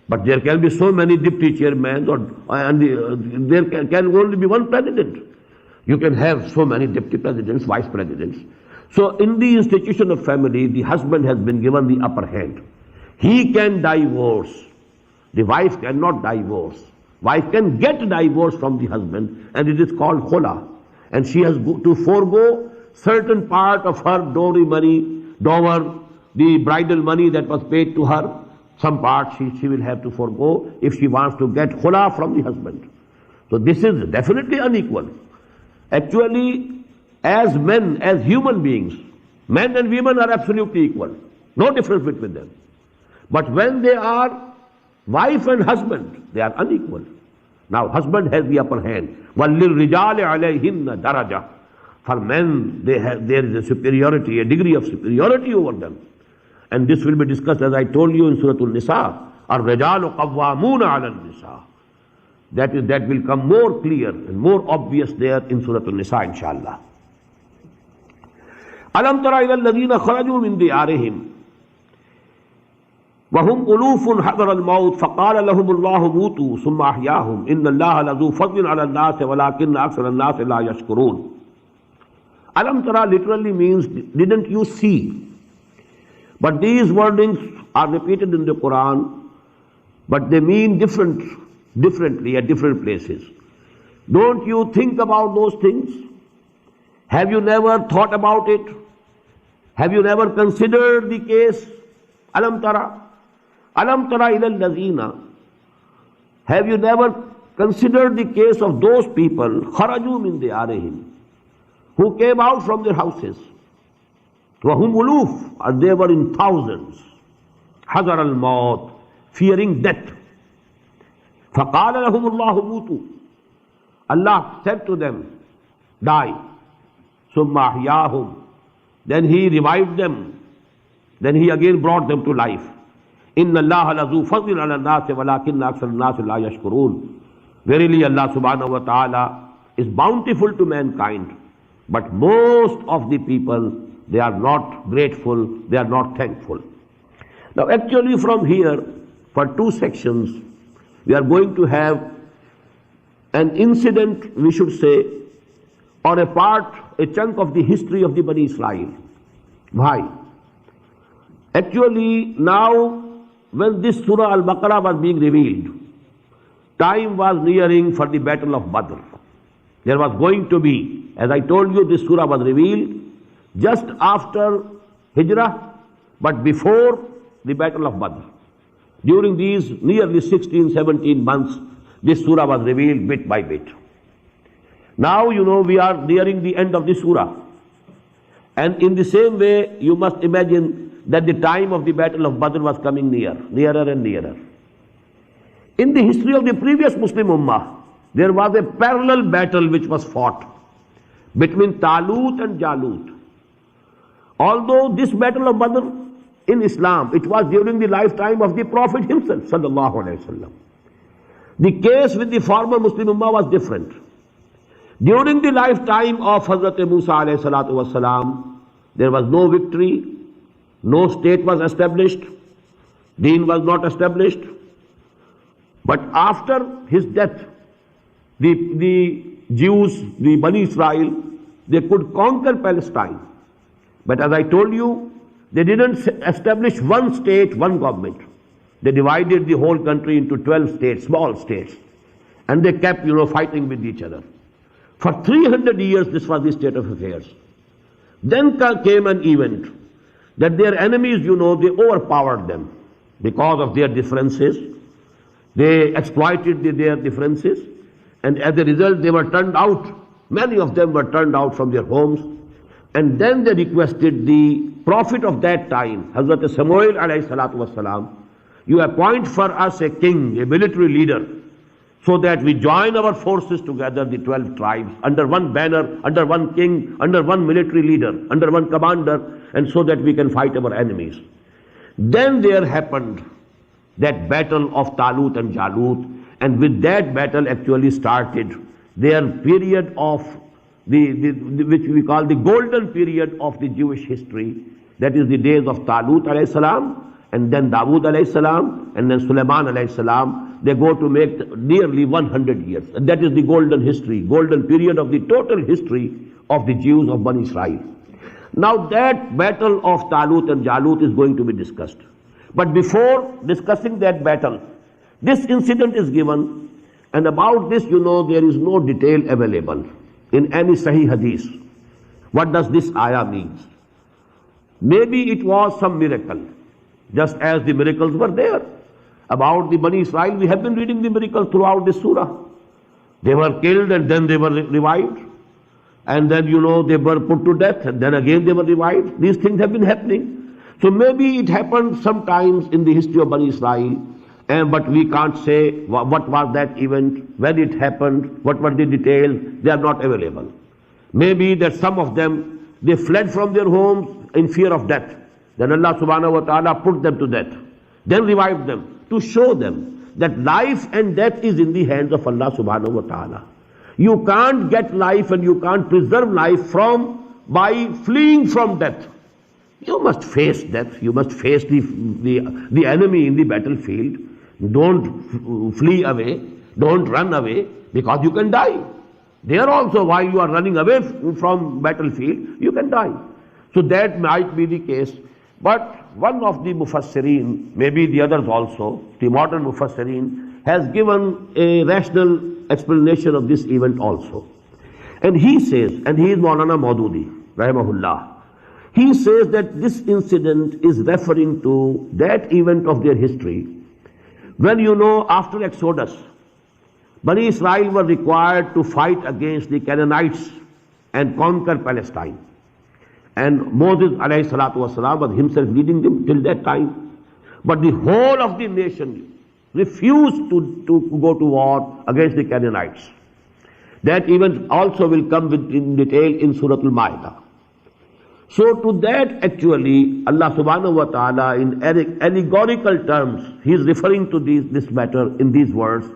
but there can be so many deputy chairmen, and there can only be one president. You can have so many deputy presidents, vice presidents. So in the institution of family, the husband has been given the upper hand. He can divorce. The wife cannot divorce. Wife can get divorce from the husband, and it is called khula. And she has to forego certain part of her dowry money, dower, the bridal money that was paid to her. Some part she will have to forego if she wants to get khula from the husband. So this is definitely unequal. Actually, as men, as human beings, men and women are absolutely equal. No difference between them. But when they are wife and husband, they are unequal. Now husband has the upper hand. وَلِلْرِجَالِ عَلَيْهِنَّ دَرَجَةً. For men, there is a superiority, a degree of superiority over them. And this will be discussed, as I told you, in Surah Al-Nisa. الرِّجَالُ قَوَّامُونَ عَلَى النِّسَاءِ. That will come more clear and more obvious there in Surah Al-Nisa, inshallah. أَلَمْ تَرَ إِلَى الَّذِينَ خَرَجُوا مِنْ دِيَارِهِمْ وَهُمْ أُلُوفٌ حَذَرَ الْمَوْتِ فَقَالَ لَهُمُ اللَّهُ مُوتُوا ثُمَّ أَحْيَاهُمْ إِنَّ اللَّهَ لَذُو فَضْلٍ عَلَى النَّاسِ وَلَكِنَّ أَكْثَرَ النَّاسِ لَا يَشْكُرُونَ. Alam tara literally means, didn't you see? But these wordings are repeated in the Quran, but they mean differently at different places. Don't you think about those things? Have you never thought about it? Have you never considered the case? Alam tara ila allazina. Have you never considered the case of those people, kharaju min diyarihim, who came out from their houses? وَهُمْ uluf, and they were in thousands. حَذَرَ الْمَوْتِ, fearing death. فَقَالَ لَهُمُ اللَّهُ مُوتُوا. Allah said to them, die. ثُمَّ أَحْيَاهُمْ, then He revived them. Then He again brought them to life. إِنَّ اللَّهَ لَذُو فَضْلٍ عَلَى النَّاسِ وَلَكِنَّ أَكْثَرَ النَّاسِ لَا يَشْكُرُونَ. Verily Allah subhanahu wa ta'ala is bountiful to mankind, but most of the people, they are not grateful, they are not thankful. Now actually from here, for 2 sections, we are going to have an incident, we should say, or a chunk of the history of the Bani Israel. Why? Actually now, when this Surah Al-Baqarah was being revealed, time was nearing for the Battle of Badr. There was going to be, as I told you, this Surah was revealed just after Hijrah, but before the Battle of Badr. During these nearly 16, 17 months, this Surah was revealed bit by bit. Now, we are nearing the end of the Surah. And in the same way, you must imagine that the time of the Battle of Badr was coming nearer and nearer. In the history of the previous Muslim Ummah, there was a parallel battle which was fought between Talut and Jalut. Although this Battle of Badr in Islam, it was during the lifetime of the Prophet himself, sallallahu alaihi wasallam. The case with the former Muslim Ummah was different. During the lifetime of Hazrat Musa alayhi salatu wasalam, there was no victory, no state was established, deen was not established. But after his death, the Jews, the Bani Israel, they could conquer Palestine. But as I told you, they didn't establish one state, one government. They divided the whole country into 12 states, small states. And they kept, fighting with each other. For 300 years, this was the state of affairs. Then came an event that their enemies, they overpowered them because of their differences. They exploited their differences, and as a result, they were turned out. Many of them were turned out from their homes. And then they requested the Prophet of that time, Hazrat Samuel alayhi salatu wasalam, you appoint for us a king, a military leader, so that we join our forces together, the 12 tribes, under one banner, under one king, under one military leader, under one commander, and so that we can fight our enemies. Then there happened that battle of Talut and Jalut, and with that battle actually started their period of which we call the golden period of the Jewish history. That is the days of Talut alayhi salam, and then Dawood alayhi salam, and then Sulaiman alayhi salam. They go to make nearly 100 years. And that is the golden history, golden period of the total history of the Jews of Bani Israel. Now that battle of Talut and Jalut is going to be discussed. But before discussing that battle, this incident is given, and about this, there is no detail available in any Sahih Hadith. What does this ayah mean? Maybe it was some miracle, just as the miracles were there. About the Bani Israel, we have been reading the miracles throughout this surah. They were killed and then they were revived. And then, they were put to death and then again they were revived. These things have been happening. So maybe it happened sometimes in the history of Bani Israel, but we can't say what was that event, when it happened, what were the details. They are not available. Maybe that some of them, they fled from their homes in fear of death. Then Allah subhanahu wa ta'ala put them to death, then revived them to show them that life and death is in the hands of Allah subhanahu wa ta'ala. You can't get life and you can't preserve life by fleeing from death. You must face death. You must face the enemy in the battlefield. Don't flee away. Don't run away, because you can die. There also, while you are running away from battlefield, you can die. So that might be the case. But one of the Mufassirin, maybe the others also, the modern Mufassirin, has given a rational explanation of this event also. And he says, and he is Maulana Maududi, rahimahullah, he says that this incident is referring to that event of their history when, after Exodus, Bani Israel were required to fight against the Canaanites and conquer Palestine. And Moses alayhi salatu wasalam was himself leading them till that time. But the whole of the nation refused to go to war against the Canaanites. That event also will come in detail in Surah Al-Ma'idah. So to that actually Allah subhanahu wa ta'ala in allegorical terms, he is referring to this matter in these words,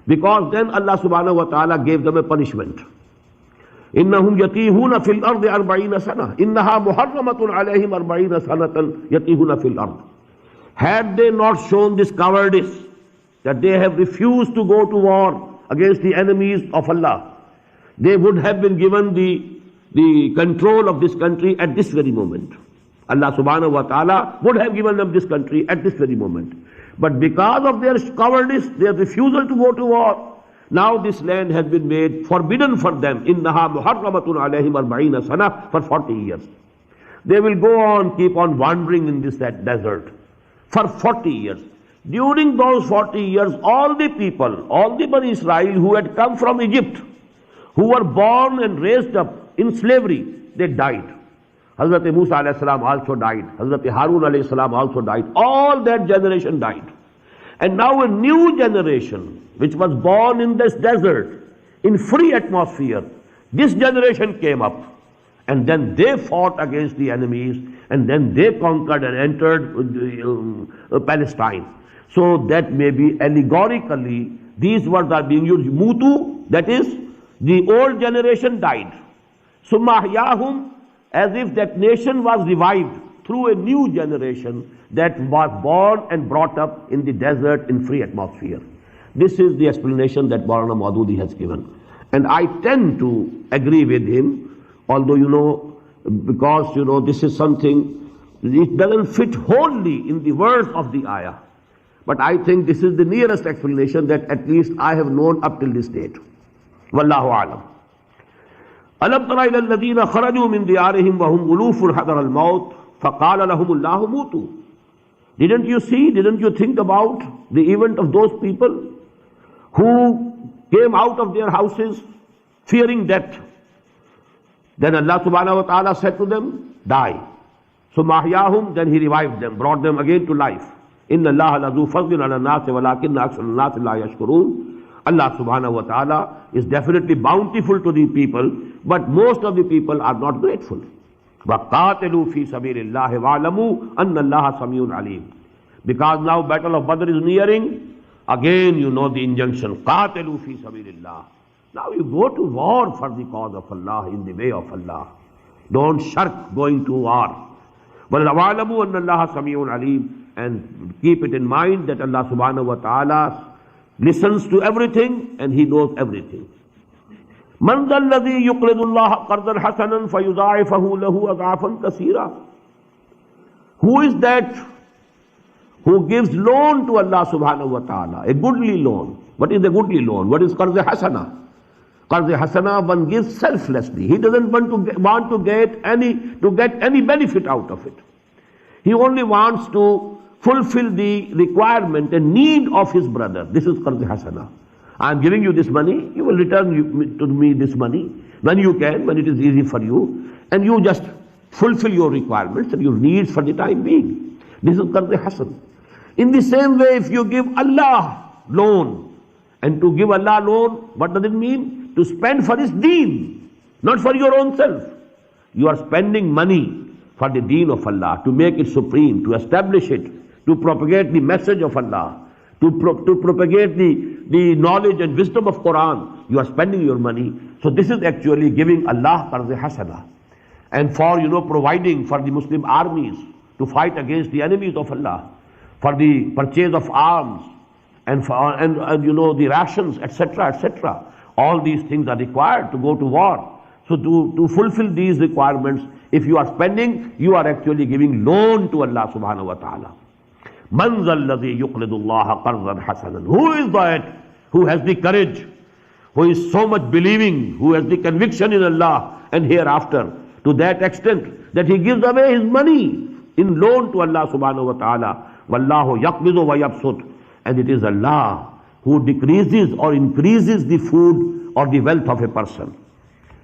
because then Allah subhanahu wa ta'ala gave them a punishment. إنهم يتيهون في الأرض 40 سنة إنها محرمة عليهم 40 سنة يتيهون في الأرض. Had they not shown this cowardice, that they have refused to go to war against the enemies of Allah, they would have been given the control of this country at this very moment. Allah subhanahu wa ta'ala would have given them this country at this very moment. But because of their cowardice, their refusal to go to war, now this land has been made forbidden for them. إِنَّهَا مُحَرَّمَةٌ عَلَيْهِمْ 40 sana, for 40 years. They will go on, keep on wandering in this desert for 40 years. During those 40 years, all the people, all the Bani Israel who had come from Egypt, who were born and raised up in slavery, they died. Hazrat Musa alayhi salam also died. Hazrat Harun alayhi salam also died. All that generation died. And now a new generation, which was born in this desert, in free atmosphere, this generation came up. And then they fought against the enemies, and then they conquered and entered Palestine. So that may be allegorically, these words are being used. Mutu, that is, the old generation died. Summa ahyahum, as if that nation was revived through a new generation that was born and brought up in the desert in free atmosphere. This is the explanation that Maulana Maududi has given. And I tend to agree with him, although because this is something, it doesn't fit wholly in the words of the ayah. But I think this is the nearest explanation that at least I have known up till this date. Wallahu alam. أَلَمْ تَرَ إِلَى الَّذِينَ خَرَجُوا مِنْ دِيَارِهِمْ وَهُمْ أُلُوفٌ حَذَرَ الْمَوْتِ فَقَالَ لَهُمُ اللَّهُ مُوتُوا. Didn't you see, didn't you think about the event of those people who came out of their houses fearing death? Then Allah subhanahu wa ta'ala said to them, die. So mahyahum, then He revived them, brought them again to life. إِنَّ اللَّهَ لَذُو فَضْلٍ عَلَى النَّاسِ وَلَكِنَّ أَكْثَرَ النَّاسِ لَا يَشْكُرُونَ. Allah subhanahu wa ta'ala is definitely bountiful to the people, but most of the people are not grateful. وَقَاتِلُوا فِي سَبِيلِ اللَّهِ وَعْلَمُوا أَنَّ اللَّهَ سَمِيعٌ عَلِيمٌ. Because now Battle of Badr is nearing, again the injunction, قَاتِلُوا فِي سَبِيلِ اللَّهِ. Now you go to war for the cause of Allah, in the way of Allah. Don't shirk going to war. وَعْلَمُوا أَنَّ اللَّهَ سَمِيعٌ عَلِيمٌ. And keep it in mind that Allah subhanahu wa ta'ala listens to everything and He knows everything. مَنْ ذَا الَّذِي يُقْرِضُ اللَّهَ قَرْضًا حَسَنًا فَيُضَاعِفَهُ لَهُ أَضْعَافًا كَثِيرًا. Who is that who gives loan to Allah subhanahu wa ta'ala? A goodly loan. What is a goodly loan? What is qarz hasana? Qarz hasana, one gives selflessly. He doesn't want to get any benefit out of it. He only wants to fulfill the requirement and need of his brother. This is qarz hasana. I am giving you this money, you will return to me this money when you can, when it is easy for you, and you just fulfill your requirements and your needs for the time being. This is qarz hasan. In the same way, if you give Allah loan, and to give Allah loan, what does it mean? To spend for His deen, not for your own self. You are spending money for the deen of Allah, to make it supreme, to establish it, to propagate the message of Allah, to propagate the knowledge and wisdom of Quran. You are spending your money. So this is actually giving Allah qarz hasana. And for, providing for the Muslim armies to fight against the enemies of Allah, for the purchase of arms, and for the rations, etc., etc. All these things are required to go to war. So to fulfill these requirements, if you are spending, you are actually giving loan to Allah subhanahu wa ta'ala. مَنْ ذَا الَّذِي يُقْرِضُ اللَّهَ قَرْضًا حَسَنًا. Who is that who has the courage, who is so much believing, who has the conviction in Allah and hereafter, to that extent that he gives away his money in loan to Allah subhanahu wa ta'ala. وَاللَّهُ يَقْبِضُ وَيَبْسُطُ. And it is Allah who decreases or increases the food or the wealth of a person.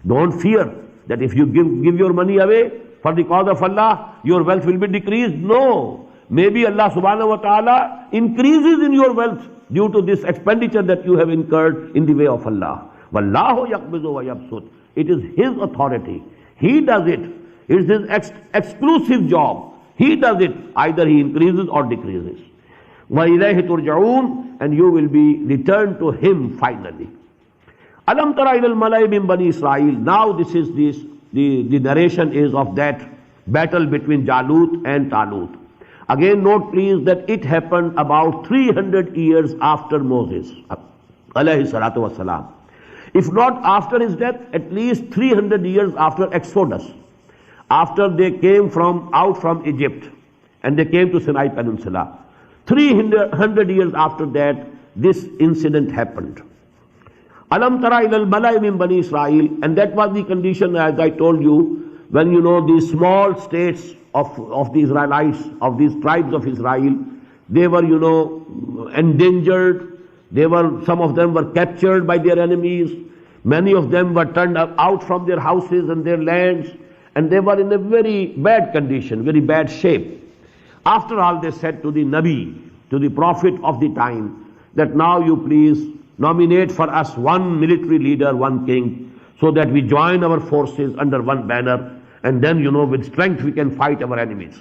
Don't fear that if you give your money away for the cause of Allah, your wealth will be decreased. No. Maybe Allah subhanahu wa ta'ala increases in your wealth due to this expenditure that you have incurred in the way of Allah. Wallahu yaqbidu wa yabsut. It is His authority. He does it. It is His exclusive job. He does it. Either He increases or decreases. Wa ilayhi turja'un. And you will be returned to Him finally. Alam tara ila al-malai min bani Israel. Now the narration is of that battle between Jalut and Talut. Again, note please that it happened about 300 years after Moses, alayhi salatu wasalam. If not after his death, at least 300 years after Exodus, after they came out from Egypt and they came to Sinai Peninsula. 300 years after that, this incident happened. Alam tara ila al-mala'i min Bani Israel, and that was the condition, as I told you, when you know these small states of the Israelites, of these tribes of Israel, they were, you know, endangered. Some of them were captured by their enemies. Many of them were turned out from their houses and their lands, and they were in a very bad condition, very bad shape. After all, they said to the Nabi, to the Prophet of the time, that now you please nominate for us one military leader, one king, so that we join our forces under one banner, and then, you know, with strength we can fight our enemies.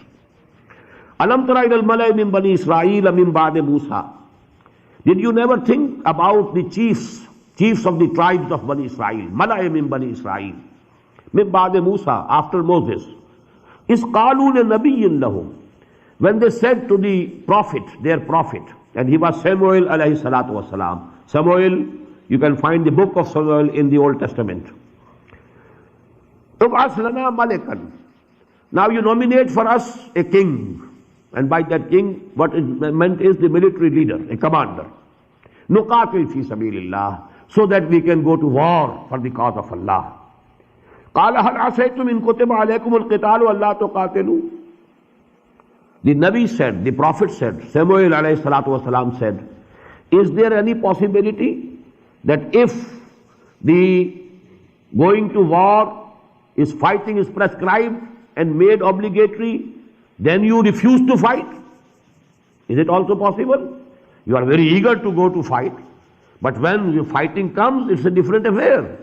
Alam tara ila al-mala'i min Bani Israel min ba'di Musa. Did you never think about the chiefs of the tribes of Bani Israel? Mala'i min Bani Israel min ba'di Musa, after Moses. Is qalu li nabiyyin lahum. When they said to the prophet, their prophet, and he was Samuel alayhi salatu wasalam. Samuel, you can find the book of Samuel in the Old Testament. Ub'as lana malikan. Now you nominate for us a king. And by that king, what is meant is the military leader, a commander. Nuqatil fi sabilillah, so that we can go to war for the cause of Allah. Qala hal asaytum in kutiba alaykum al-qitalu alla tuqatilu. The Nabi said, the Prophet said, Samuel alayhi salatu wasalam said, is there any possibility that if the going to war is fighting is prescribed and made obligatory, then you refuse to fight? Is it also possible? You are very eager to go to fight, but when your fighting comes, it's a different affair.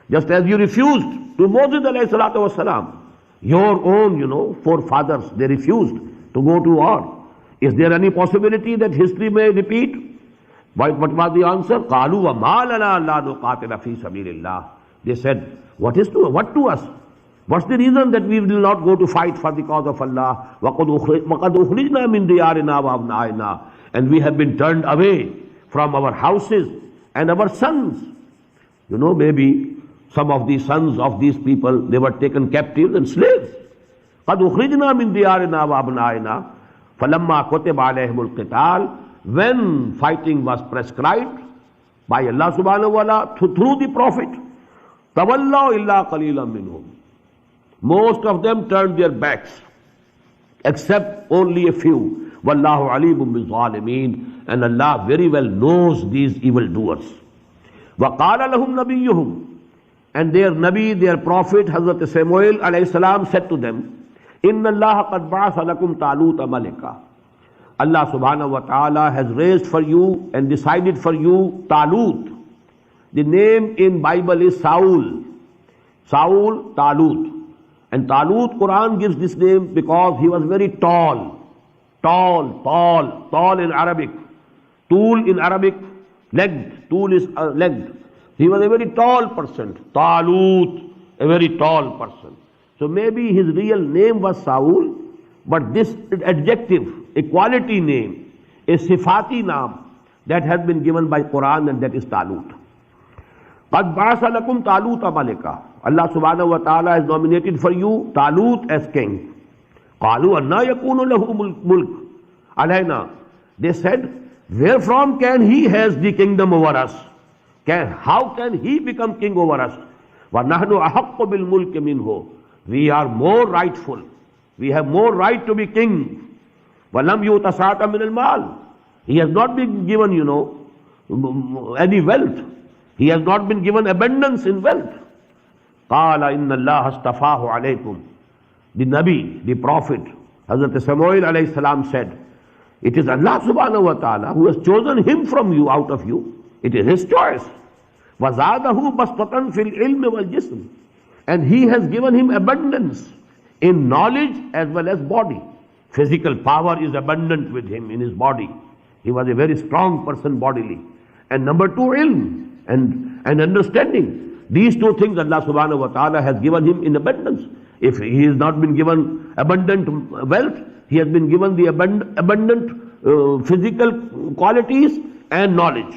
Just as you refused to Moses alayhi salatu wasalam, your own, you know, forefathers, they refused to go to war. Is there any possibility that history may repeat? What was the answer? قَالُوا وَمَا لَنَا لَا نُقَاتِلَ فِي سَبِيلِ اللَّهِ. They said, what to us? What's the reason that we will not go to fight for the cause of Allah? وَقَدْ أُخْرِجْنَا مِنْ دِيَارِنَا وَأَبْنَائِنَا. And we have been turned away from our houses and our sons. You know, maybe some of the sons of these people, they were taken captive and slaves. قَدْ أُخْرِجْنَا مِنْ دِيَارِنَا وَأَبْنَائِنَا فَلَمَّا كُتِبَ عَلَيْهِمُ الْقِتَالُ. When fighting was prescribed by Allah subhanahu wa ta'ala through the Prophet, تَوَلَّوْا إِلَّا قَلِيلًا مِّنْهُمْ. Most of them turned their backs, except only a few. وَاللَّهُ عَلِيمٌ بِالظَّالِمِينَ. And Allah very well knows these evildoers. وَقَالَ لَهُمْ نَبِيُّهُمْ. And their Nabi, their Prophet, Hazrat Samuel alayhi salam said to them, إِنَّ اللَّهَ قَدْ بَعَثَ لَكُمْ طَالُوتَ مَلِكًا. Allah subhanahu wa ta'ala has raised for you and decided for you Talut. The name in Bible is Saul. Saul, Talut. And Talut, Quran gives this name because he was very tall. Tall in Arabic. Tool in Arabic, legged. Tool is legged. He was a very tall person. Talut, a very tall person. So maybe his real name was Saul, but this adjective, a quality name, a sifati naam, that has been given by Quran, and that is Talut. قَدْ بَعَثَ لَكُمْ طَالُوتَ مَلِكًا. Allah subhanahu wa ta'ala has nominated for you Talut as king. قَالُوا أَنَّا يَكُونُ لَهُ مُلْكٌ عَلَيْنَا. They said, wherefrom can he has the kingdom over us? How can he become king over us? وَنَحْنُ أَحَقُّ بِالْمُلْكِ مِنْهُ. We are more rightful. We have more right to be king. وَلَمْ يُؤْتَ سَعَةً مِنَ الْمَالِ. He has not been given, you know, any wealth. He has not been given abundance in wealth. قَالَ إِنَّ اللَّهَ اسْتَفَاهُ عَلَيْكُمْ. The Nabi, the Prophet, Hazrat Samuel alayhi salam said, it is Allah subhanahu wa ta'ala who has chosen him from you, out of you. It is his choice. وَزَادَهُ بَسْطَةً فِي الْعِلْمِ وَالْجِسْمِ. And he has given him abundance in knowledge as well as body. Physical power is abundant with him in his body. He was a very strong person bodily. And number two, ilm and understanding. These two things Allah subhanahu wa ta'ala has given him in abundance. If he has not been given abundant wealth, he has been given the abundant physical qualities and knowledge.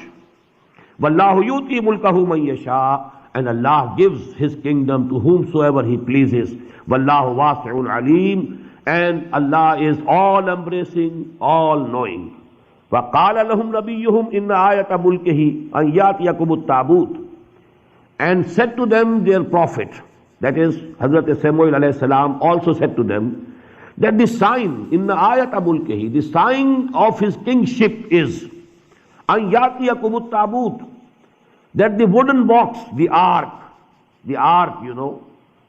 وَاللَّهُ يُؤْتِي مُلْكَهُ مَنْ يَشَاءُ. And Allah gives his kingdom to whomsoever he pleases. وَاللَّهُ وَاسِعٌ عَلِيمٌ. And Allah is all embracing, all knowing. وَقَالَ لَهُمْ نَبِيُّهُمْ إِنَّ آيَةَ مُلْكِهِ أَنْ يَأْتِيَكُمُ التَّابُوتُ, and said to them their prophet, that is Hazrat Samuel alayhi salam, also said to them that the sign in the ayat mulkihi, the sign of his kingship is an yatiyakum tabut, that the wooden box, the ark, you know,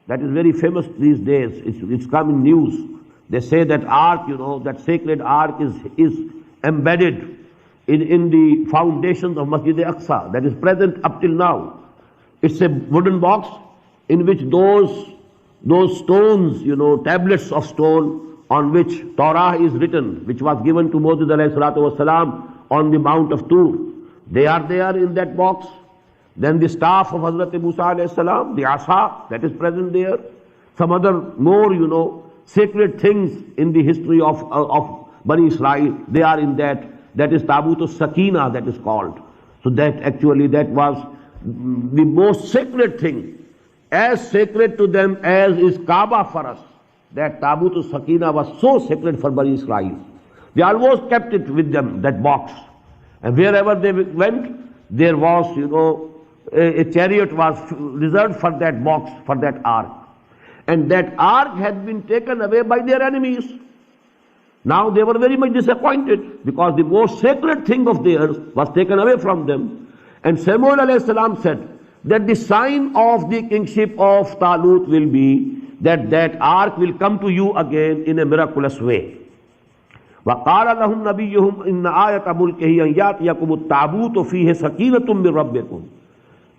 that is very famous these days. It's come in news. They say that ark, you know, that sacred ark is embedded in the foundations of Masjid al-Aqsa, that is present up till now. It's a wooden box in which those stones, you know, tablets of stone on which Torah is written, which was given to Moses alayhi salatu wasalam on the Mount of Tur, they are there in that box. Then the staff of Hazrat Musa alayhi salam, the asa, that is present there. Some other more, you know, sacred things in the history of Bani Israel, they are in that. That is Tabut al-Sakina, that is called. So that actually, that was the most sacred thing, as sacred to them as is Kaaba for us. That Tabut al-Sakina was so sacred for Bani Israel. They almost kept it with them, that box. And wherever they went, there was, you know, a chariot was reserved for that box, for that ark. And that ark had been taken away by their enemies. Now they were very much disappointed because the most sacred thing of theirs was taken away from them. And Samuel alayhi salam said that the sign of the kingship of Talut will be that ark will come to you again in a miraculous way. وَقَالَ لَهُمْ نَبِيُّهُمْ إِنَّ آيَةَ مُلْكِهِ أَنْ يَأْتِيَكُمُ التَّابُوتُ فِيهِ سَكِينَةٌ مِّن رَبِّكُمْ.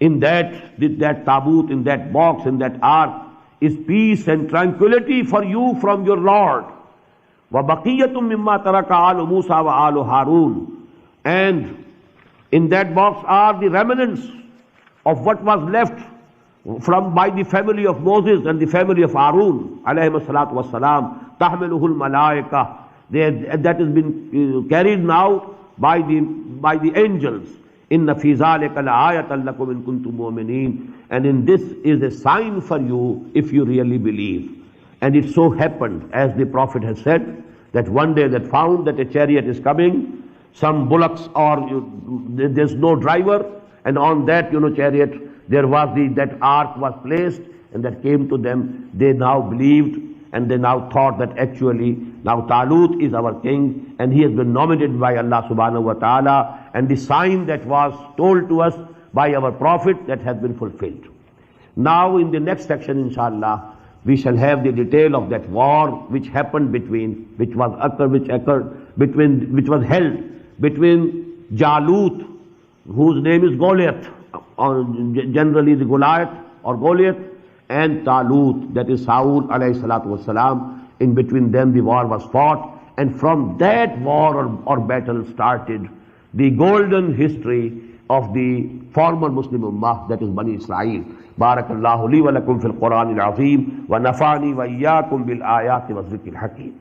In that tabut, in that box, in that ark is peace and tranquility for you from your Lord. وَبَقِيَّةٌ مِّمَّا تَرَكَ آلُ مُوسَى وَآلُ هَارُونَ. And in that box are the remnants of what was left by the family of Moses and the family of Harun alayhi salatu wassalam. تَحْمِلُهُ الْمَلَائِكَةِ. That has been carried now by the angels. إِنَّ فِي ذَلِكَ لَآيَةً لَكُمْ إِن كُنتُم مُؤْمِنِينَ. And in this is a sign for you if you really believe. And it so happened, as the Prophet has said, that one day that found that a chariot is coming, some bullocks, or there's no driver, and on that, you know, chariot, there was that ark was placed, and that came to them. They now believed, and they now thought that actually now Talut is our king, and he has been nominated by Allah subhanahu wa ta'ala, and the sign that was told to us by our Prophet, that has been fulfilled. Now in the next section, inshallah, we shall have the detail of that war which happened which was held between Jalut, whose name is Goliath, or generally the Goliath or Goliath, and Talut, that is Saul alayhi salatu wasalam. In between them the war was fought, and from that war or battle started the golden history of the former Muslim Ummah, that is Bani Israel. Barakallahu li wa lakum fil Quran al-Azim wa nafani wa iyyakum bil ayati wa zikr al-hakim.